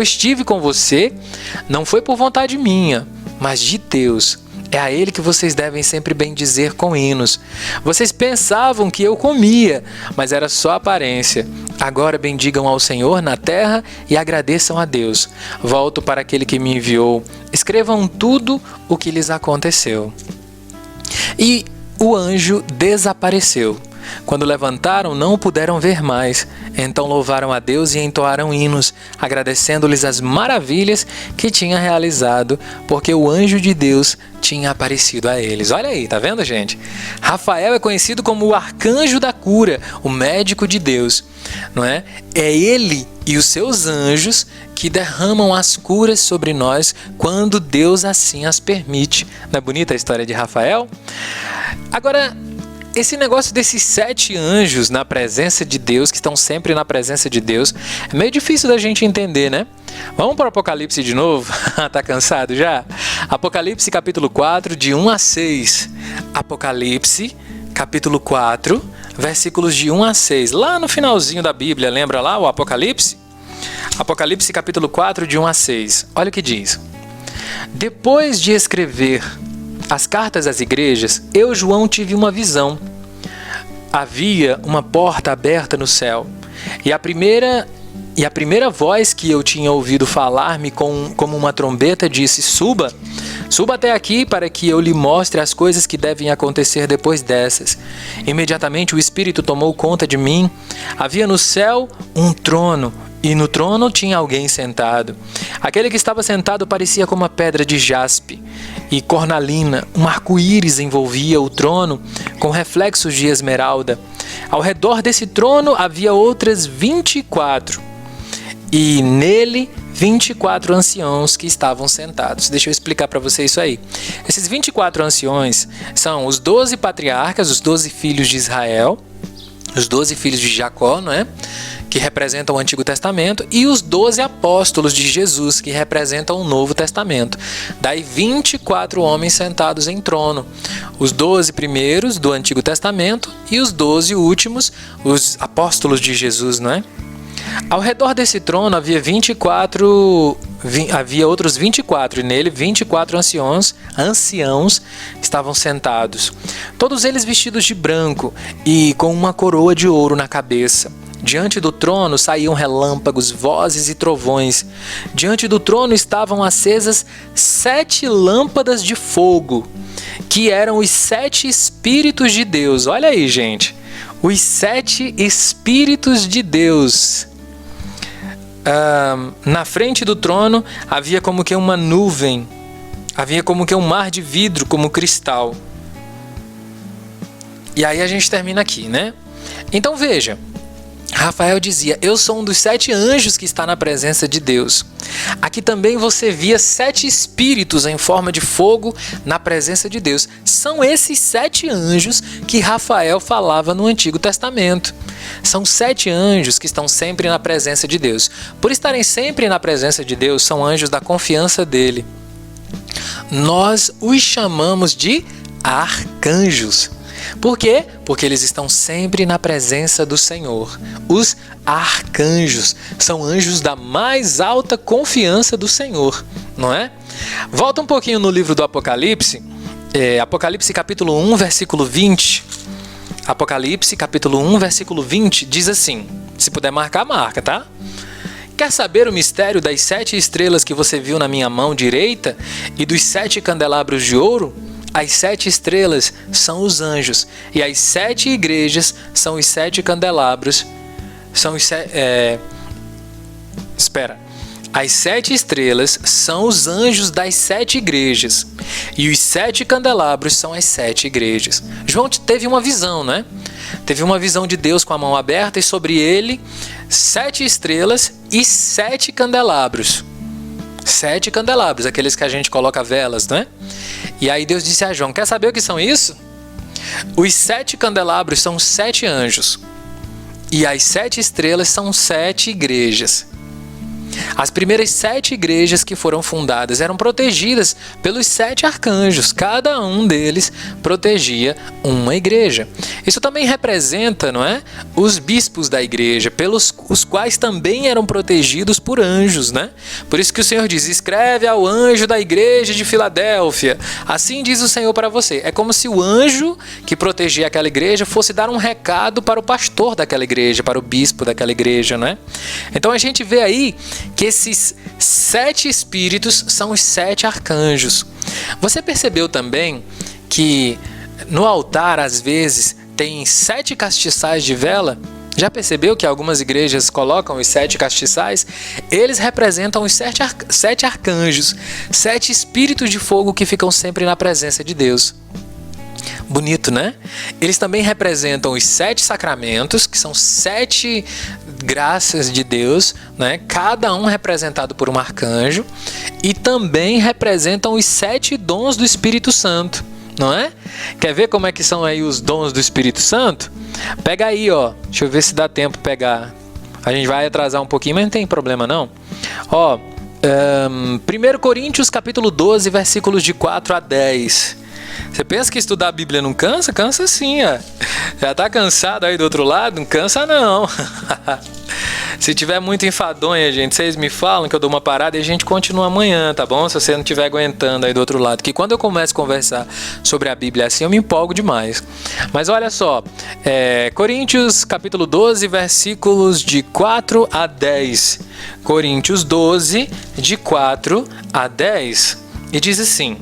estive com você, não foi por vontade minha, mas de Deus. É a Ele que vocês devem sempre bendizer com hinos. Vocês pensavam que eu comia, mas era só aparência. Agora bendigam ao Senhor na terra e agradeçam a Deus. Volto para aquele que me enviou. Escrevam tudo o que lhes aconteceu. E o anjo desapareceu. Quando levantaram, não o puderam ver mais. Então louvaram a Deus e entoaram hinos, agradecendo-lhes as maravilhas que tinha realizado, porque o anjo de Deus tinha aparecido a eles. Olha aí, tá vendo, gente? Rafael é conhecido como o arcanjo da cura, o médico de Deus, não é? É ele e os seus anjos que derramam as curas sobre nós quando Deus assim as permite. Não é bonita a história de Rafael? Agora, esse negócio desses 7 anjos na presença de Deus, que estão sempre na presença de Deus, é meio difícil da gente entender, né? Vamos para o Apocalipse de novo? Tá cansado já? Apocalipse capítulo 4, de 1 a 6. Apocalipse capítulo 4, versículos de 1 a 6. Lá no finalzinho da Bíblia, lembra lá o Apocalipse? Apocalipse capítulo 4, de 1 a 6. Olha o que diz. Depois de escrever as cartas às igrejas, eu, João, tive uma visão. Havia uma porta aberta no céu, e a primeira voz que eu tinha ouvido falar-me como uma trombeta disse: suba até aqui para que eu lhe mostre as coisas que devem acontecer depois dessas. Imediatamente o Espírito tomou conta de mim. Havia no céu um trono, e no trono tinha alguém sentado. Aquele que estava sentado parecia como uma pedra de jaspe e cornalina. Um arco-íris envolvia o trono com reflexos de esmeralda. Ao redor desse trono havia outras 24, e nele 24 anciãos que estavam sentados. Deixa eu explicar para você isso aí. Esses 24 anciões são os 12 patriarcas, os 12 filhos de Israel, os 12 filhos de Jacó, não é? Que representam o Antigo Testamento, e os 12 apóstolos de Jesus, que representam o Novo Testamento. Daí 24 homens sentados em trono. Os 12 primeiros do Antigo Testamento e os 12 últimos, os apóstolos de Jesus, não é? Ao redor desse trono havia outros 24, e nele 24 anciãos estavam sentados. Todos eles vestidos de branco e com uma coroa de ouro na cabeça. Diante do trono saíam relâmpagos, vozes e trovões. Diante do trono estavam acesas 7 lâmpadas de fogo, que eram os 7 Espíritos de Deus. Olha aí, gente. Os 7 Espíritos de Deus. Na frente do trono havia como que uma nuvem. Havia como que um mar de vidro, como cristal. E aí a gente termina aqui, né? Então veja. Rafael dizia: eu sou um dos 7 anjos que está na presença de Deus. Aqui também você via 7 espíritos em forma de fogo na presença de Deus. São esses 7 anjos que Rafael falava no Antigo Testamento. São 7 anjos que estão sempre na presença de Deus. Por estarem sempre na presença de Deus, são anjos da confiança dele. Nós os chamamos de arcanjos. Por quê? Porque eles estão sempre na presença do Senhor. Os arcanjos são anjos da mais alta confiança do Senhor, não é? Volta um pouquinho no livro do Apocalipse, Apocalipse capítulo 1, versículo 20. Apocalipse capítulo 1, versículo 20 diz assim, se puder marcar, marca, tá? Quer saber o mistério das 7 estrelas que você viu na minha mão direita e dos 7 candelabros de ouro? As 7 estrelas são os anjos e as 7 igrejas são os 7 candelabros. As 7 estrelas são os anjos das 7 igrejas e os 7 candelabros são as 7 igrejas. João teve uma visão, né? Teve uma visão de Deus com a mão aberta e sobre ele 7 estrelas e 7 candelabros. 7 candelabros, aqueles que a gente coloca velas, né? E aí Deus disse a João, quer saber o que são isso? Os 7 candelabros são 7 anjos e as 7 estrelas são 7 igrejas. As primeiras 7 igrejas que foram fundadas eram protegidas pelos 7 arcanjos. Cada um deles protegia uma igreja. Isso também representa, não é? Os bispos da igreja, pelos os quais também eram protegidos por anjos, né? Por isso que o Senhor diz, escreve ao anjo da igreja de Filadélfia. Assim diz o Senhor para você. É como se o anjo que protegia aquela igreja fosse dar um recado para o pastor daquela igreja, para o bispo daquela igreja, né? Então a gente vê aí que esses 7 espíritos são os 7 arcanjos. Você percebeu também que no altar, às vezes, tem 7 castiçais de vela? Já percebeu que algumas igrejas colocam os 7 castiçais? Eles representam os 7 arcanjos, 7 espíritos de fogo que ficam sempre na presença de Deus. Bonito, né? Eles também representam os 7 sacramentos, que são 7 graças de Deus, né? Cada um representado por um arcanjo, e também representam os 7 dons do Espírito Santo, não é? Quer ver como é que são aí os dons do Espírito Santo? Pega aí, ó. Deixa eu ver se dá tempo de pegar. A gente vai atrasar um pouquinho, mas não tem problema não. Ó, 1 Coríntios capítulo 12, versículos de 4 a 10. Você pensa que estudar a Bíblia não cansa? Cansa sim, ó. Já tá cansado aí do outro lado? Não cansa não. Se tiver muito enfadonha, gente, vocês me falam que eu dou uma parada e a gente continua amanhã, tá bom? Se você não estiver aguentando aí do outro lado. Que quando eu começo a conversar sobre a Bíblia assim, eu me empolgo demais. Mas olha só, Coríntios capítulo 12, versículos de 4 a 10. Coríntios 12, de 4 a 10. E diz assim: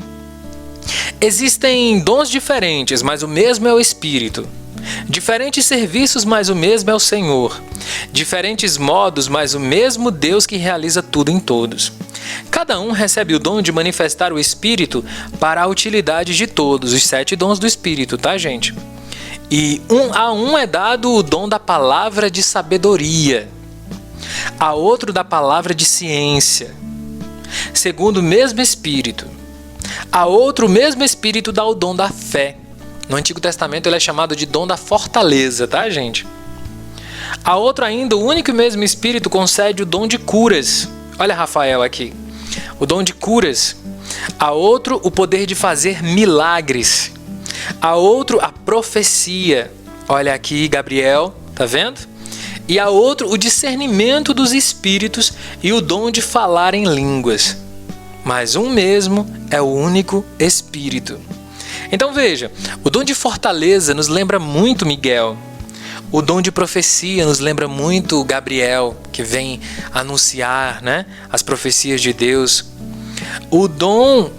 existem dons diferentes, mas o mesmo é o Espírito. Diferentes serviços, mas o mesmo é o Senhor. Diferentes modos, mas o mesmo Deus que realiza tudo em todos. Cada um recebe o dom de manifestar o Espírito para a utilidade de todos, os 7 dons do Espírito, tá, gente? E a um é dado o dom da palavra de sabedoria, a outro da palavra de ciência, segundo o mesmo Espírito. A outro, o mesmo Espírito dá o dom da fé. No Antigo Testamento ele é chamado de dom da fortaleza, tá, gente? A outro ainda, o único e mesmo Espírito concede o dom de curas. Olha Rafael aqui. O dom de curas. A outro, o poder de fazer milagres. A outro, a profecia. Olha aqui, Gabriel, tá vendo? E a outro, o discernimento dos espíritos e o dom de falar em línguas. Mas um mesmo é o único Espírito. Então veja, o dom de fortaleza nos lembra muito Miguel. O dom de profecia nos lembra muito Gabriel, que vem anunciar, né, as profecias de Deus. O dom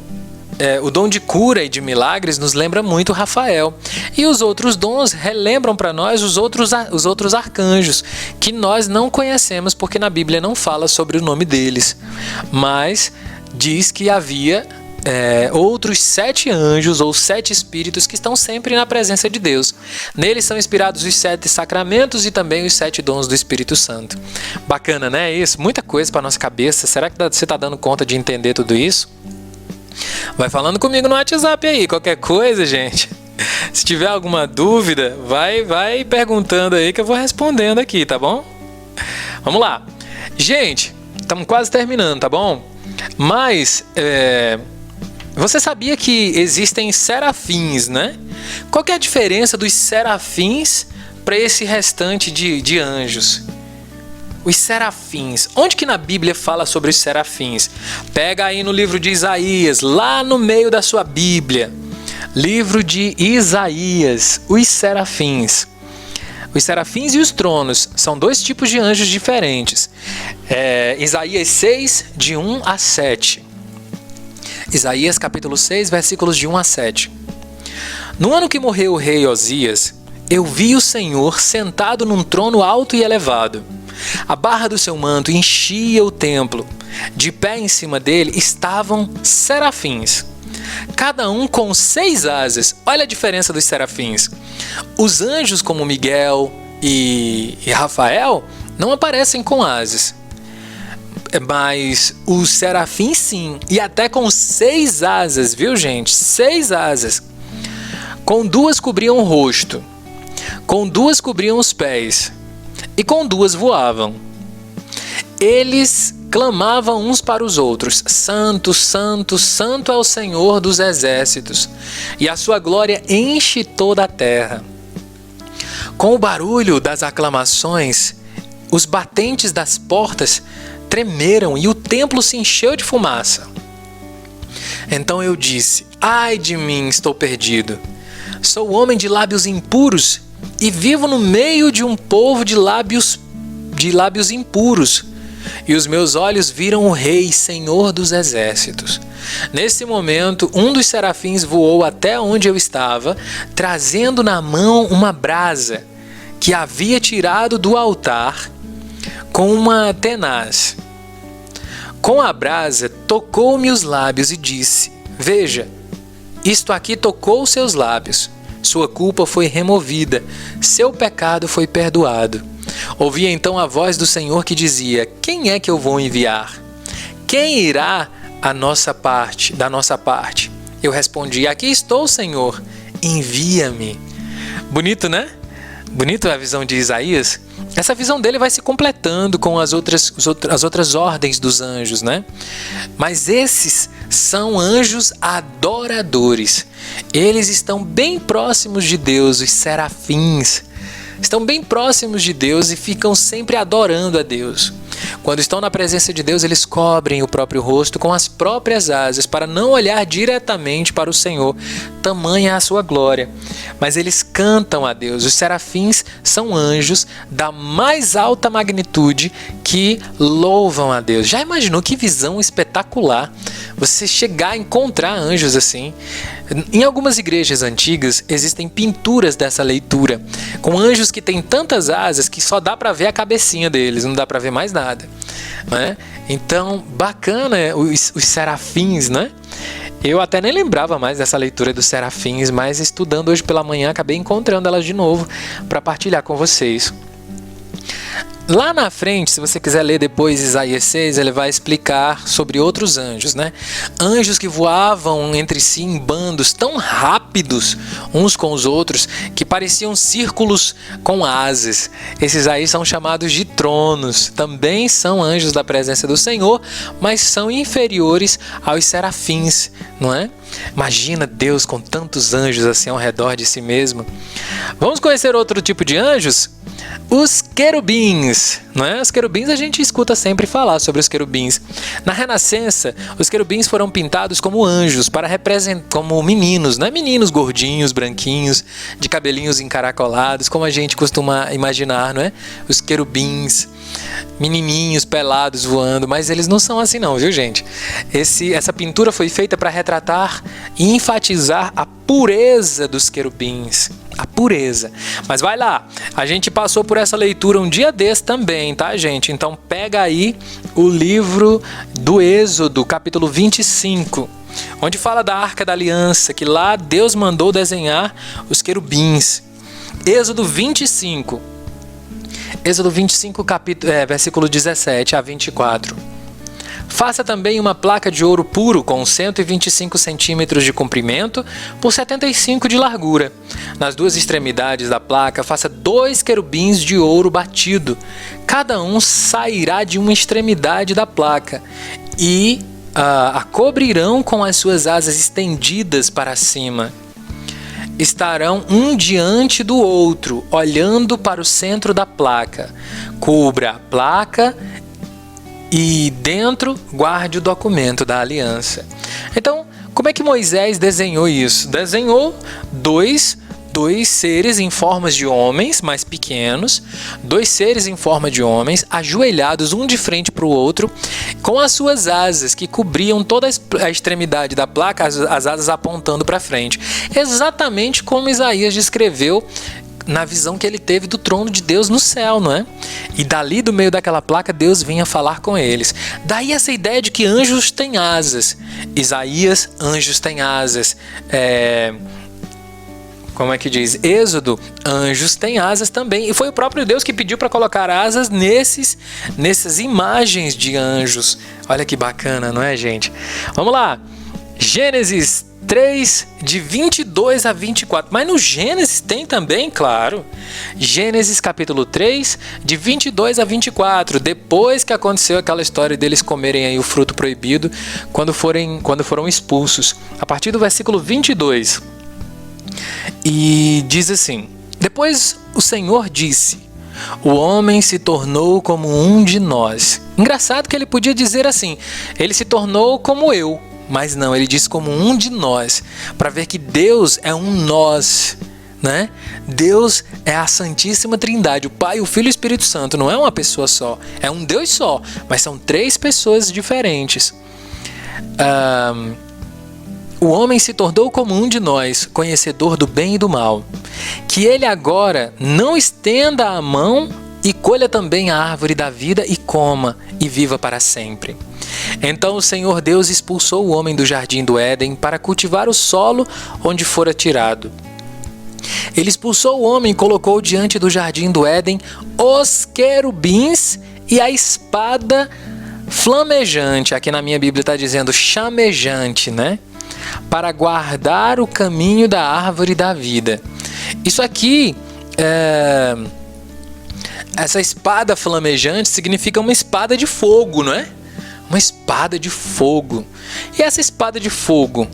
de cura e de milagres nos lembra muito Rafael. E os outros dons relembram para nós os outros arcanjos, que nós não conhecemos porque na Bíblia não fala sobre o nome deles. Mas diz que havia outros 7 anjos ou 7 espíritos que estão sempre na presença de Deus. Neles são inspirados os 7 sacramentos e também os 7 dons do Espírito Santo. Bacana, né? Isso, muita coisa para nossa cabeça. Será que você está dando conta de entender tudo isso? Vai falando comigo no WhatsApp aí, qualquer coisa, gente. Se tiver alguma dúvida, vai perguntando aí que eu vou respondendo aqui, tá bom? Vamos lá. Gente, estamos quase terminando, tá bom? Mas você sabia que existem serafins, né? Qual que é a diferença dos serafins para esse restante de anjos? Os serafins. Onde que na Bíblia fala sobre os serafins? Pega aí no livro de Isaías, lá no meio da sua Bíblia. Livro de Isaías, os serafins. Os serafins e os tronos são dois tipos de anjos diferentes. Isaías 6, de 1 a 7. Isaías capítulo 6, versículos de 1 a 7. No ano que morreu o rei Osias, eu vi o Senhor sentado num trono alto e elevado. A barra do seu manto enchia o templo. De pé em cima dele estavam serafins, cada um com 6 asas. Olha a diferença dos serafins. Os anjos como Miguel e Rafael não aparecem com asas, mas os serafins sim, e até com 6 asas, viu gente? 6 asas. Com 2 cobriam o rosto, com 2 cobriam os pés, e com 2 voavam. Eles clamavam uns para os outros: Santo, Santo, Santo é o Senhor dos exércitos, e a sua glória enche toda a terra. Com o barulho das aclamações, os batentes das portas tremeram e o templo se encheu de fumaça. Então eu disse: ai de mim, estou perdido. Sou homem de lábios impuros e vivo no meio de um povo de lábios impuros. E os meus olhos viram o Rei, Senhor dos exércitos. Nesse momento, um dos serafins voou até onde eu estava, trazendo na mão uma brasa que havia tirado do altar com uma tenaz. Com a brasa, tocou-me os lábios e disse: veja, isto aqui tocou os seus lábios. Sua culpa foi removida, seu pecado foi perdoado. Ouvi então a voz do Senhor que dizia: quem é que eu vou enviar? Quem irá da nossa parte? Eu respondi: aqui estou, Senhor, envia-me. Bonito, né? Bonito a visão de Isaías. Essa visão dele vai se completando com as outras ordens dos anjos, né? Mas esses são anjos adoradores. Eles estão bem próximos de Deus, os serafins. Estão bem próximos de Deus e ficam sempre adorando a Deus. Quando estão na presença de Deus, eles cobrem o próprio rosto com as próprias asas para não olhar diretamente para o Senhor, tamanha a sua glória. Mas eles cantam a Deus. Os serafins são anjos da mais alta magnitude que louvam a Deus. Já imaginou que visão espetacular você chegar a encontrar anjos assim? Em algumas igrejas antigas existem pinturas dessa leitura, com anjos que têm tantas asas que só dá para ver a cabecinha deles, não dá para ver mais nada, né? Então, bacana os serafins, né? Eu até nem lembrava mais dessa leitura dos serafins, mas estudando hoje pela manhã acabei encontrando elas de novo para partilhar com vocês. Lá na frente, se você quiser ler depois Isaías 6, ele vai explicar sobre outros anjos, né? Anjos que voavam entre si em bandos tão rápidos uns com os outros que pareciam círculos com asas. Esses aí são chamados de tronos. Também são anjos da presença do Senhor, mas são inferiores aos serafins, não é? Imagina Deus com tantos anjos assim ao redor de si mesmo. Vamos conhecer outro tipo de anjos? Os querubins, não é? Os querubins, a gente escuta sempre falar sobre os querubins. Na Renascença, os querubins foram pintados como anjos, para representar como meninos, né? Meninos gordinhos, branquinhos, de cabelinhos encaracolados, como a gente costuma imaginar, não é? Os querubins, menininhos pelados voando, mas eles não são assim não, viu gente? Essa pintura foi feita para retratar e enfatizar a pureza dos querubins. A pureza. Mas vai lá, a gente passou por essa leitura um dia desse também, tá, gente? Então pega aí o livro do Êxodo, capítulo 25, onde fala da Arca da Aliança, que lá Deus mandou desenhar os querubins. Êxodo 25, versículo 17 a 24. Faça também uma placa de ouro puro com 125 centímetros de comprimento por 75 de largura. Nas duas extremidades da placa, faça 2 querubins de ouro batido. Cada um sairá de uma extremidade da placa e a cobrirão com as suas asas estendidas para cima. estarão um diante do outro, olhando para o centro da placa. Cubra a placa e dentro guarde o documento da aliança. Então, como é que Moisés desenhou isso? Desenhou dois seres em formas de homens, mais pequenos, dois seres em forma de homens, ajoelhados um de frente para o outro, com as suas asas que cobriam toda a extremidade da placa, as asas apontando para frente. Exatamente como Isaías descreveu na visão que ele teve do trono de Deus no céu, não é? E dali, do meio daquela placa, Deus vinha falar com eles. Daí essa ideia de que anjos têm asas. Isaías, anjos têm asas. Como é que diz? Êxodo, anjos têm asas também. E foi o próprio Deus que pediu para colocar asas nessas imagens de anjos. Olha que bacana, não é, gente? Vamos lá. Gênesis 3, de 22 a 24. Mas no Gênesis tem também, claro. Gênesis capítulo 3, de 22 a 24. Depois que aconteceu aquela história deles comerem aí o fruto proibido, quando foram expulsos. A partir do versículo 22. E diz assim: depois o Senhor disse: o homem se tornou como um de nós. Engraçado que ele podia dizer assim: ele se tornou como eu. Mas não, ele diz como um de nós, para ver que Deus é um nós, né? Deus é a Santíssima Trindade, o Pai, o Filho e o Espírito Santo. Não é uma pessoa só, é um Deus só, mas são três pessoas diferentes. O homem se tornou como um de nós, conhecedor do bem e do mal. Que ele agora não estenda a mão e colha também a árvore da vida e coma e viva para sempre. Então o Senhor Deus expulsou o homem do jardim do Éden para cultivar o solo onde fora tirado. Ele expulsou o homem e colocou diante do jardim do Éden os querubins e a espada flamejante. Aqui na minha Bíblia está dizendo chamejante, né? Para guardar o caminho da árvore da vida. Isso aqui, essa espada flamejante significa uma espada de fogo, não é? Uma espada de fogo. E essa espada de fogo?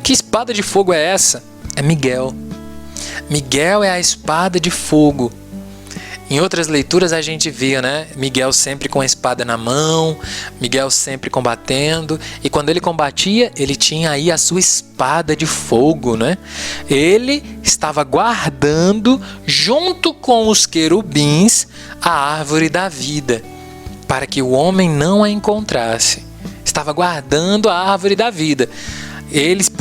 Que espada de fogo é essa? É Miguel. Miguel é a espada de fogo. Em outras leituras a gente via, né? Miguel sempre com a espada na mão, Miguel sempre combatendo. E quando ele combatia, ele tinha aí a sua espada de fogo, né? Ele estava guardando, junto com os querubins, a árvore da vida, para que o homem não a encontrasse. Estava guardando a árvore da vida. Eles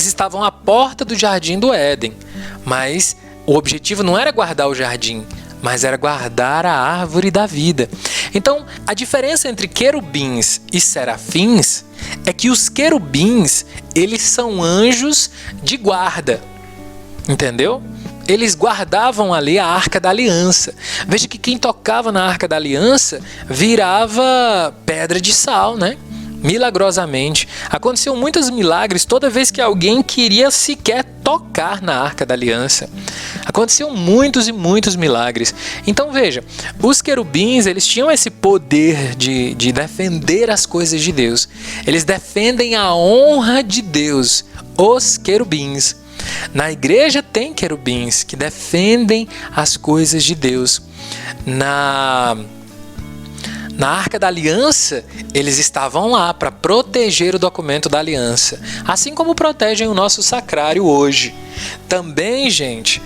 estavam à porta do jardim do Éden, mas o objetivo não era guardar o jardim, mas era guardar a árvore da vida. Então, a diferença entre querubins e serafins é que os querubins, eles são anjos de guarda, entendeu? Eles guardavam ali a Arca da Aliança. Veja que quem tocava na Arca da Aliança virava pedra de sal, né? Milagrosamente. Aconteceu muitos milagres toda vez que alguém queria sequer tocar na Arca da Aliança. Aconteceu muitos e muitos milagres. Então veja, os querubins, eles tinham esse poder de defender as coisas de Deus. Eles defendem a honra de Deus, os querubins. Na igreja tem querubins que defendem as coisas de Deus. Na Arca da Aliança, eles estavam lá para proteger o documento da aliança, assim como protegem o nosso sacrário hoje. Também, gente,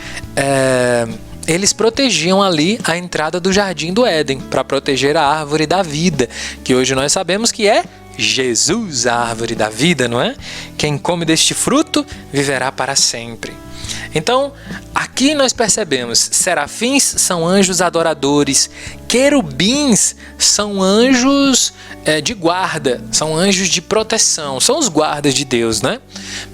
eles protegiam ali a entrada do jardim do Éden, para proteger a árvore da vida, que hoje nós sabemos que é Jesus, a árvore da vida, não é? Quem come deste fruto viverá para sempre. Então, aqui nós percebemos, serafins são anjos adoradores, querubins são anjos de guarda, são anjos de proteção, são os guardas de Deus, né?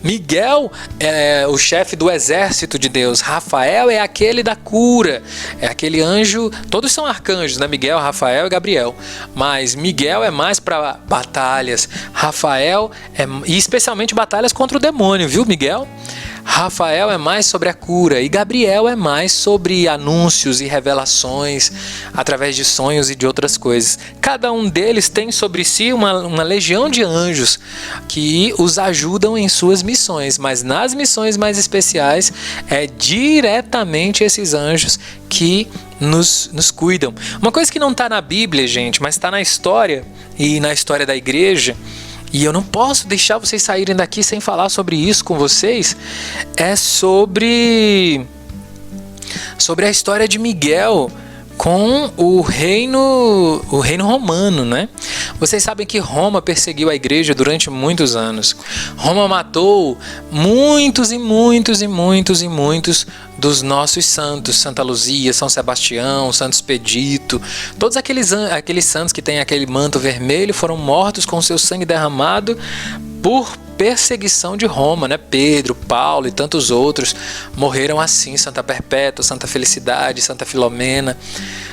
Miguel é o chefe do exército de Deus, Rafael é aquele da cura, é aquele anjo, todos são arcanjos, né? Miguel, Rafael e Gabriel, mas Miguel é mais para batalhas, Rafael e especialmente batalhas contra o demônio, viu, Miguel? Rafael é mais sobre a cura e Gabriel é mais sobre anúncios e revelações através de sonhos e de outras coisas. Cada um deles tem sobre si uma legião de anjos que os ajudam em suas missões, mas nas missões mais especiais é diretamente esses anjos que nos cuidam. Uma coisa que não está na Bíblia, gente, mas está na história e na história da igreja, e eu não posso deixar vocês saírem daqui sem falar sobre isso com vocês, é sobre a história de Miguel com o reino romano, né? Vocês sabem que Roma perseguiu a igreja durante muitos anos. Roma matou muitos dos nossos santos, Santa Luzia, São Sebastião, Santo Expedito, todos aqueles santos que têm aquele manto vermelho foram mortos com seu sangue derramado por perseguição de Roma, né? Pedro, Paulo e tantos outros morreram assim. Santa Perpétua, Santa Felicidade, Santa Filomena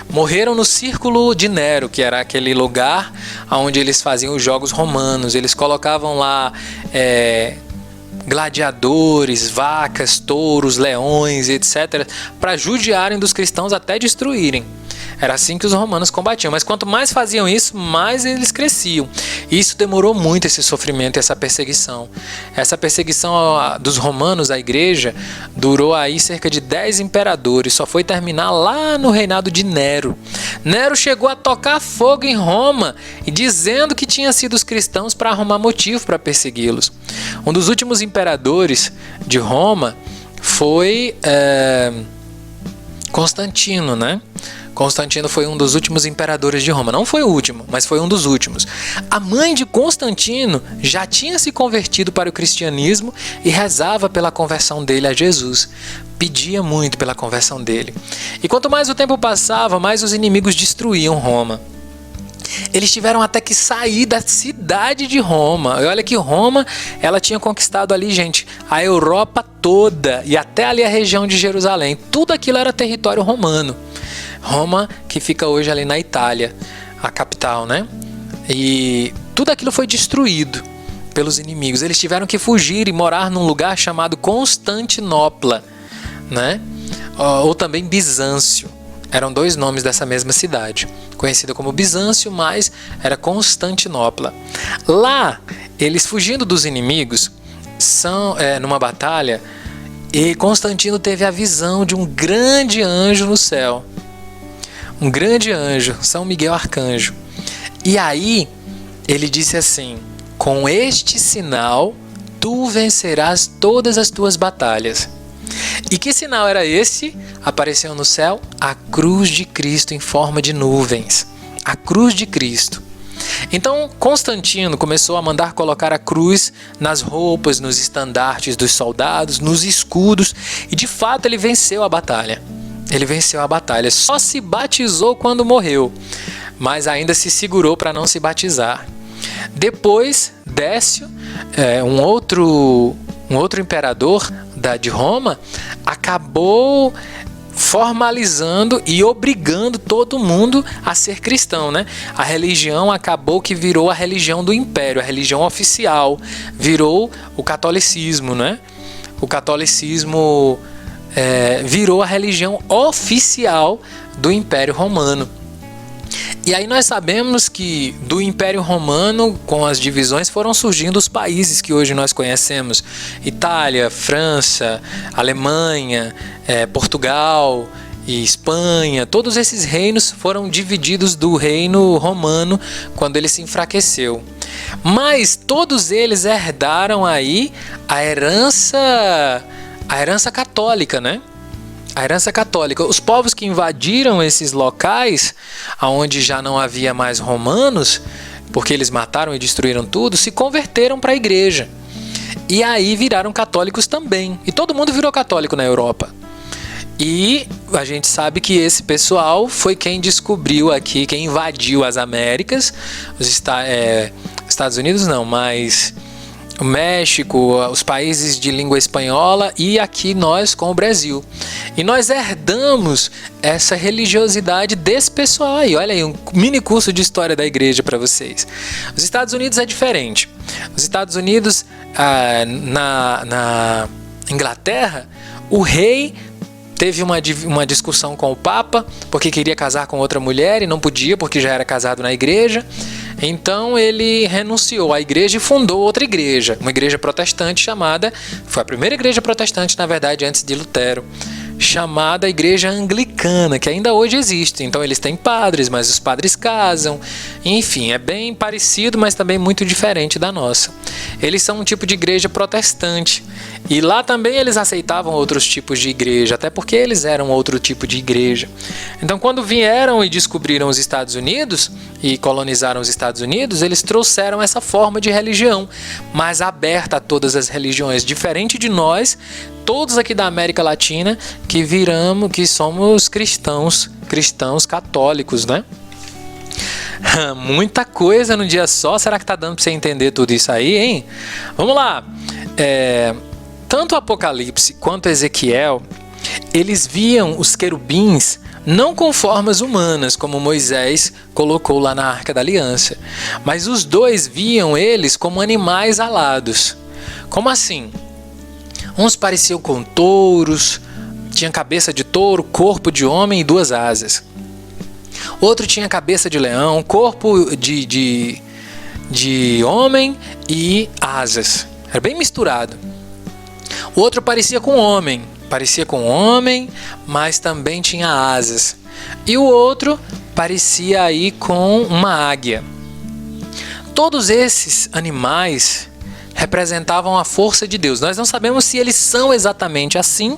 morreram no Círculo de Nero, que era aquele lugar onde eles faziam os jogos romanos. Eles colocavam lá gladiadores, vacas, touros, leões, etc., para judiarem dos cristãos até destruírem. Era assim que os romanos combatiam, mas quanto mais faziam isso, mais eles cresciam. E isso demorou muito, esse sofrimento e essa perseguição. Essa perseguição dos romanos à igreja durou aí cerca de 10 imperadores, só foi terminar lá no reinado de Nero. Nero chegou a tocar fogo em Roma e dizendo que tinha sido os cristãos para arrumar motivo para persegui-los. Um dos últimos imperadores de Roma foi Constantino, né? Constantino foi um dos últimos imperadores de Roma. Não foi o último, mas foi um dos últimos. A mãe de Constantino já tinha se convertido para o cristianismo e rezava pela conversão dele a Jesus. Pedia muito pela conversão dele. E quanto mais o tempo passava, mais os inimigos destruíam Roma. Eles tiveram até que sair da cidade de Roma. E olha que Roma, ela tinha conquistado ali, gente, a Europa toda e até ali a região de Jerusalém. Tudo aquilo era território romano. Roma, que fica hoje ali na Itália, a capital, né? E tudo aquilo foi destruído pelos inimigos. Eles tiveram que fugir e morar num lugar chamado Constantinopla, né? Ou também Bizâncio. Eram dois nomes dessa mesma cidade, conhecida como Bizâncio, mas era Constantinopla. Lá, eles fugindo dos inimigos, numa batalha, e Constantino teve a visão de um grande anjo no céu. Um grande anjo, São Miguel Arcanjo. E aí, ele disse assim: com este sinal, tu vencerás todas as tuas batalhas. E que sinal era esse? Apareceu no céu a cruz de Cristo em forma de nuvens. A cruz de Cristo. Então, Constantino começou a mandar colocar a cruz nas roupas, nos estandartes dos soldados, nos escudos, e de fato ele venceu a batalha. Ele venceu a batalha. Só se batizou quando morreu, mas ainda se segurou para não se batizar. Depois, Décio, um outro imperador de Roma, acabou formalizando e obrigando todo mundo a ser cristão, né? A religião acabou que virou a religião do império, a religião oficial, virou o catolicismo, né? O catolicismo virou a religião oficial do Império Romano. E aí nós sabemos que do Império Romano, com as divisões, foram surgindo os países que hoje nós conhecemos. Itália, França, Alemanha, Portugal e Espanha. Todos esses reinos foram divididos do reino romano quando ele se enfraqueceu. Mas todos eles herdaram aí a herança católica, né? A herança católica. Os povos que invadiram esses locais, onde já não havia mais romanos, porque eles mataram e destruíram tudo, se converteram para a igreja. E aí viraram católicos também. E todo mundo virou católico na Europa. E a gente sabe que esse pessoal foi quem descobriu aqui, quem invadiu as Américas, os Estados Unidos não, mas o México, os países de língua espanhola e aqui nós com o Brasil. E nós herdamos essa religiosidade desse pessoal aí. Olha aí, um mini curso de história da igreja para vocês. Os Estados Unidos é diferente. Os Estados Unidos, Inglaterra, o rei teve uma discussão com o Papa, porque queria casar com outra mulher e não podia, porque já era casado na igreja. Então ele renunciou à igreja e fundou outra igreja, uma igreja protestante foi a primeira igreja protestante, na verdade, antes de Lutero, chamada Igreja Anglicana, que ainda hoje existe. Então eles têm padres, mas os padres casam. Enfim, é bem parecido, mas também muito diferente da nossa. Eles são um tipo de igreja protestante. E lá também eles aceitavam outros tipos de igreja, até porque eles eram outro tipo de igreja. Então quando vieram e descobriram os Estados Unidos e colonizaram os Estados Unidos, eles trouxeram essa forma de religião mais aberta a todas as religiões, diferente de nós, todos aqui da América Latina, que somos cristãos católicos, né? Muita coisa no dia só. Será que tá dando para você entender tudo isso aí, hein? Vamos lá. Tanto Apocalipse quanto Ezequiel, eles viam os querubins não com formas humanas, como Moisés colocou lá na Arca da Aliança, mas os dois viam eles como animais alados. Como assim? Uns pareciam com touros, tinha cabeça de touro, corpo de homem e 2 asas. Outro tinha cabeça de leão, corpo de homem e asas. Era bem misturado. O outro parecia com homem, mas também tinha asas. E o outro parecia aí com uma águia. Todos esses animais representavam a força de Deus. Nós não sabemos se eles são exatamente assim,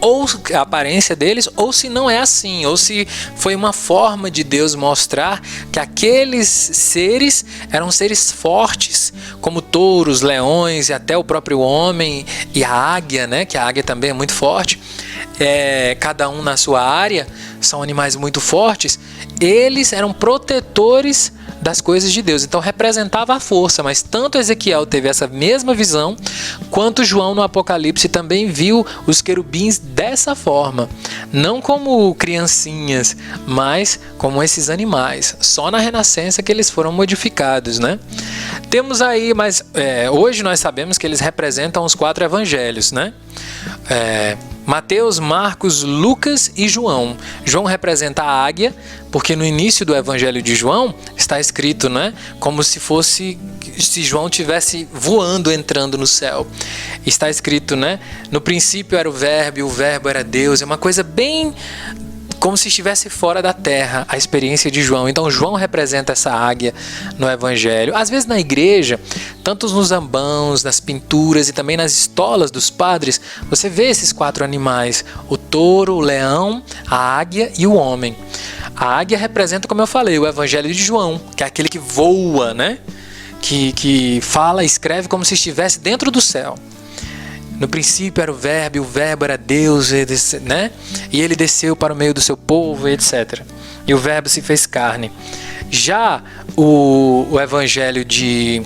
ou a aparência deles, ou se não é assim, ou se foi uma forma de Deus mostrar que aqueles seres eram seres fortes, como touros, leões e até o próprio homem e a águia, né? Que a águia também é muito forte. Cada um na sua área, são animais muito fortes. Eles eram protetores das coisas de Deus, então representava a força, mas tanto Ezequiel teve essa mesma visão, quanto João no Apocalipse também viu os querubins dessa forma, não como criancinhas, mas como esses animais. Só na Renascença que eles foram modificados, né? Temos aí, mas hoje nós sabemos que eles representam os 4 evangelhos, né? Mateus, Marcos, Lucas e João. João representa a águia, porque no início do Evangelho de João está escrito, né, como se João estivesse voando, entrando no céu. Está escrito, né, no princípio era o verbo e o verbo era Deus. É uma coisa bem como se estivesse fora da terra, a experiência de João. Então João representa essa águia no Evangelho. Às vezes na igreja, tanto nos ambãos, nas pinturas e também nas estolas dos padres, você vê esses 4 animais: o touro, o leão, a águia e o homem. A águia representa, como eu falei, o Evangelho de João, que é aquele que voa, né? Que fala e escreve como se estivesse dentro do céu. No princípio era o verbo, e o verbo era Deus, né? E ele desceu para o meio do seu povo, etc. E o verbo se fez carne. Já o Evangelho de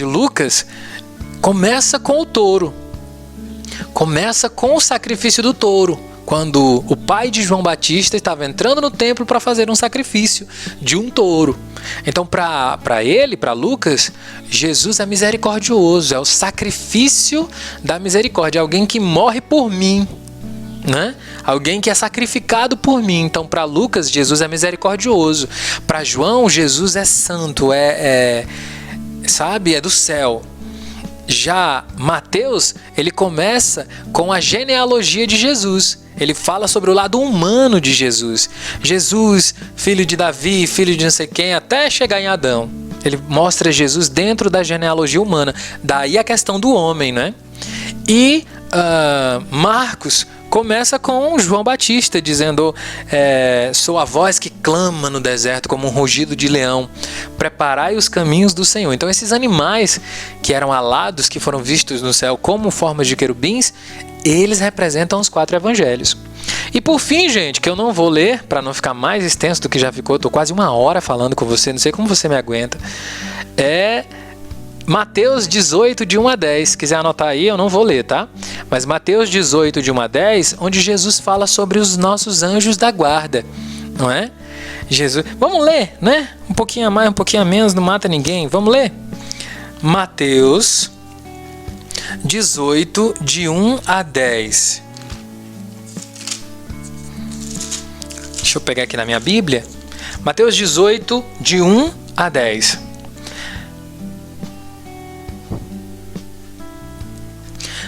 Lucas começa com o touro. Começa com o sacrifício do touro, quando o pai de João Batista estava entrando no templo para fazer um sacrifício de um touro. Então, para Lucas, Jesus é misericordioso, é o sacrifício da misericórdia, alguém que morre por mim, né? Alguém que é sacrificado por mim. Então, para Lucas, Jesus é misericordioso. Para João, Jesus é santo, sabe, é do céu. Já Mateus, ele começa com a genealogia de Jesus. Ele fala sobre o lado humano de Jesus. Jesus, filho de Davi, filho de não sei quem, até chegar em Adão. Ele mostra Jesus dentro da genealogia humana. Daí a questão do homem, né? E Marcos começa com João Batista dizendo: sou a voz que clama no deserto como um rugido de leão, preparai os caminhos do Senhor. Então esses animais que eram alados, que foram vistos no céu como formas de querubins, eles representam os 4 evangelhos. E por fim, gente, que eu não vou ler para não ficar mais extenso do que já ficou, estou quase 1 hora falando com você, não sei como você me aguenta, Mateus 18, de 1 a 10. Se quiser anotar aí, eu não vou ler, tá? Mas Mateus 18, de 1 a 10, onde Jesus fala sobre os nossos anjos da guarda, não é? Jesus, vamos ler, né? Um pouquinho a mais, um pouquinho a menos, não mata ninguém. Vamos ler? Mateus 18, de 1 a 10. Deixa eu pegar aqui na minha Bíblia. Mateus 18, de 1 a 10.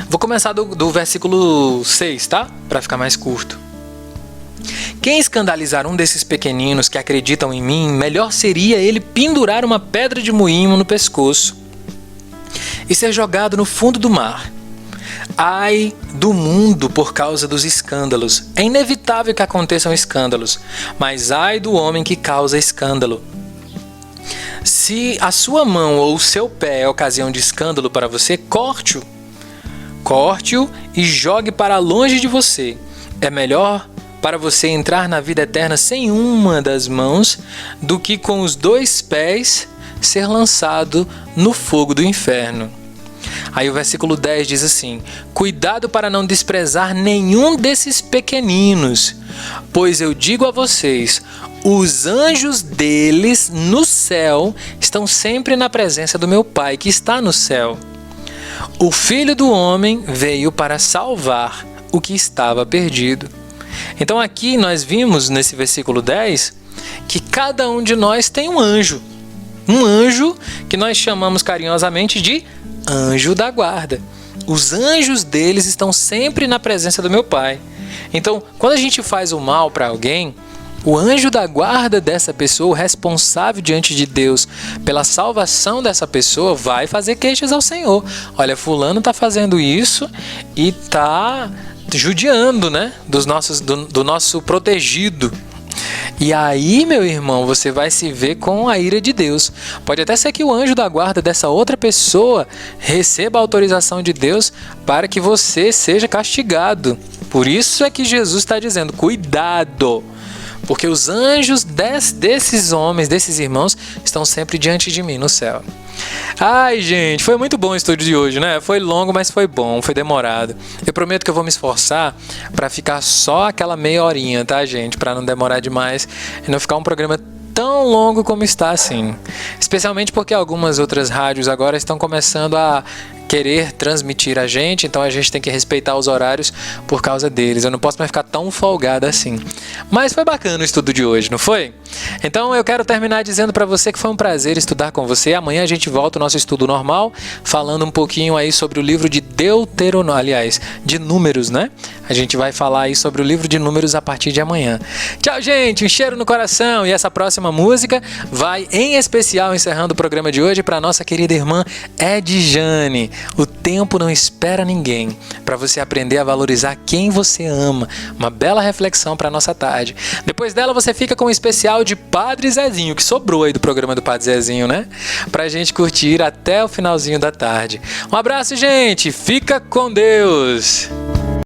Vou começar do versículo 6, tá? Para ficar mais curto. Quem escandalizar um desses pequeninos que acreditam em mim, melhor seria ele pendurar uma pedra de moinho no pescoço e ser jogado no fundo do mar. Ai do mundo por causa dos escândalos. É inevitável que aconteçam escândalos, mas ai do homem que causa escândalo. Se a sua mão ou o seu pé é ocasião de escândalo para você, corte-o e jogue para longe de você. É melhor para você entrar na vida eterna sem uma das mãos do que com os 2 pés ser lançado no fogo do inferno. Aí o versículo 10 diz assim: cuidado para não desprezar nenhum desses pequeninos, pois eu digo a vocês, os anjos deles no céu estão sempre na presença do meu Pai que está no céu. O Filho do Homem veio para salvar o que estava perdido. Então aqui nós vimos nesse versículo 10 que cada um de nós tem um anjo que nós chamamos carinhosamente de anjo da guarda. Os anjos deles estão sempre na presença do meu Pai. Então, quando a gente faz o mal para alguém, o anjo da guarda dessa pessoa, o responsável diante de Deus pela salvação dessa pessoa, vai fazer queixas ao Senhor. Olha, fulano está fazendo isso e está judiando, né, do nosso protegido. E aí, meu irmão, você vai se ver com a ira de Deus. Pode até ser que o anjo da guarda dessa outra pessoa receba a autorização de Deus para que você seja castigado. Por isso é que Jesus está dizendo, cuidado, porque os anjos desses homens, desses irmãos, estão sempre diante de mim no céu. Ai, gente, foi muito bom o estudo de hoje, né? Foi longo, mas foi bom, foi demorado. Eu prometo que eu vou me esforçar para ficar só aquela meia horinha, tá, gente? Para não demorar demais e não ficar um programa tão longo como está assim. Especialmente porque algumas outras rádios agora estão começando a querer transmitir a gente, então a gente tem que respeitar os horários por causa deles. Eu não posso mais ficar tão folgada assim. Mas foi bacana o estudo de hoje, não foi? Então eu quero terminar dizendo para você que foi um prazer estudar com você. Amanhã a gente volta ao nosso estudo normal, falando um pouquinho aí sobre o livro de Deuteronômio, aliás, de Números, né? A gente vai falar aí sobre o livro de Números a partir de amanhã. Tchau, gente! Um cheiro no coração! E essa próxima música vai, em especial, encerrando o programa de hoje, para nossa querida irmã Edjane. O tempo não espera ninguém, para você aprender a valorizar quem você ama. Uma bela reflexão para nossa tarde. Depois dela você fica com um especial de Padre Zezinho, que sobrou aí do programa do Padre Zezinho, né? Pra gente curtir até o finalzinho da tarde. Um abraço, gente! Fica com Deus!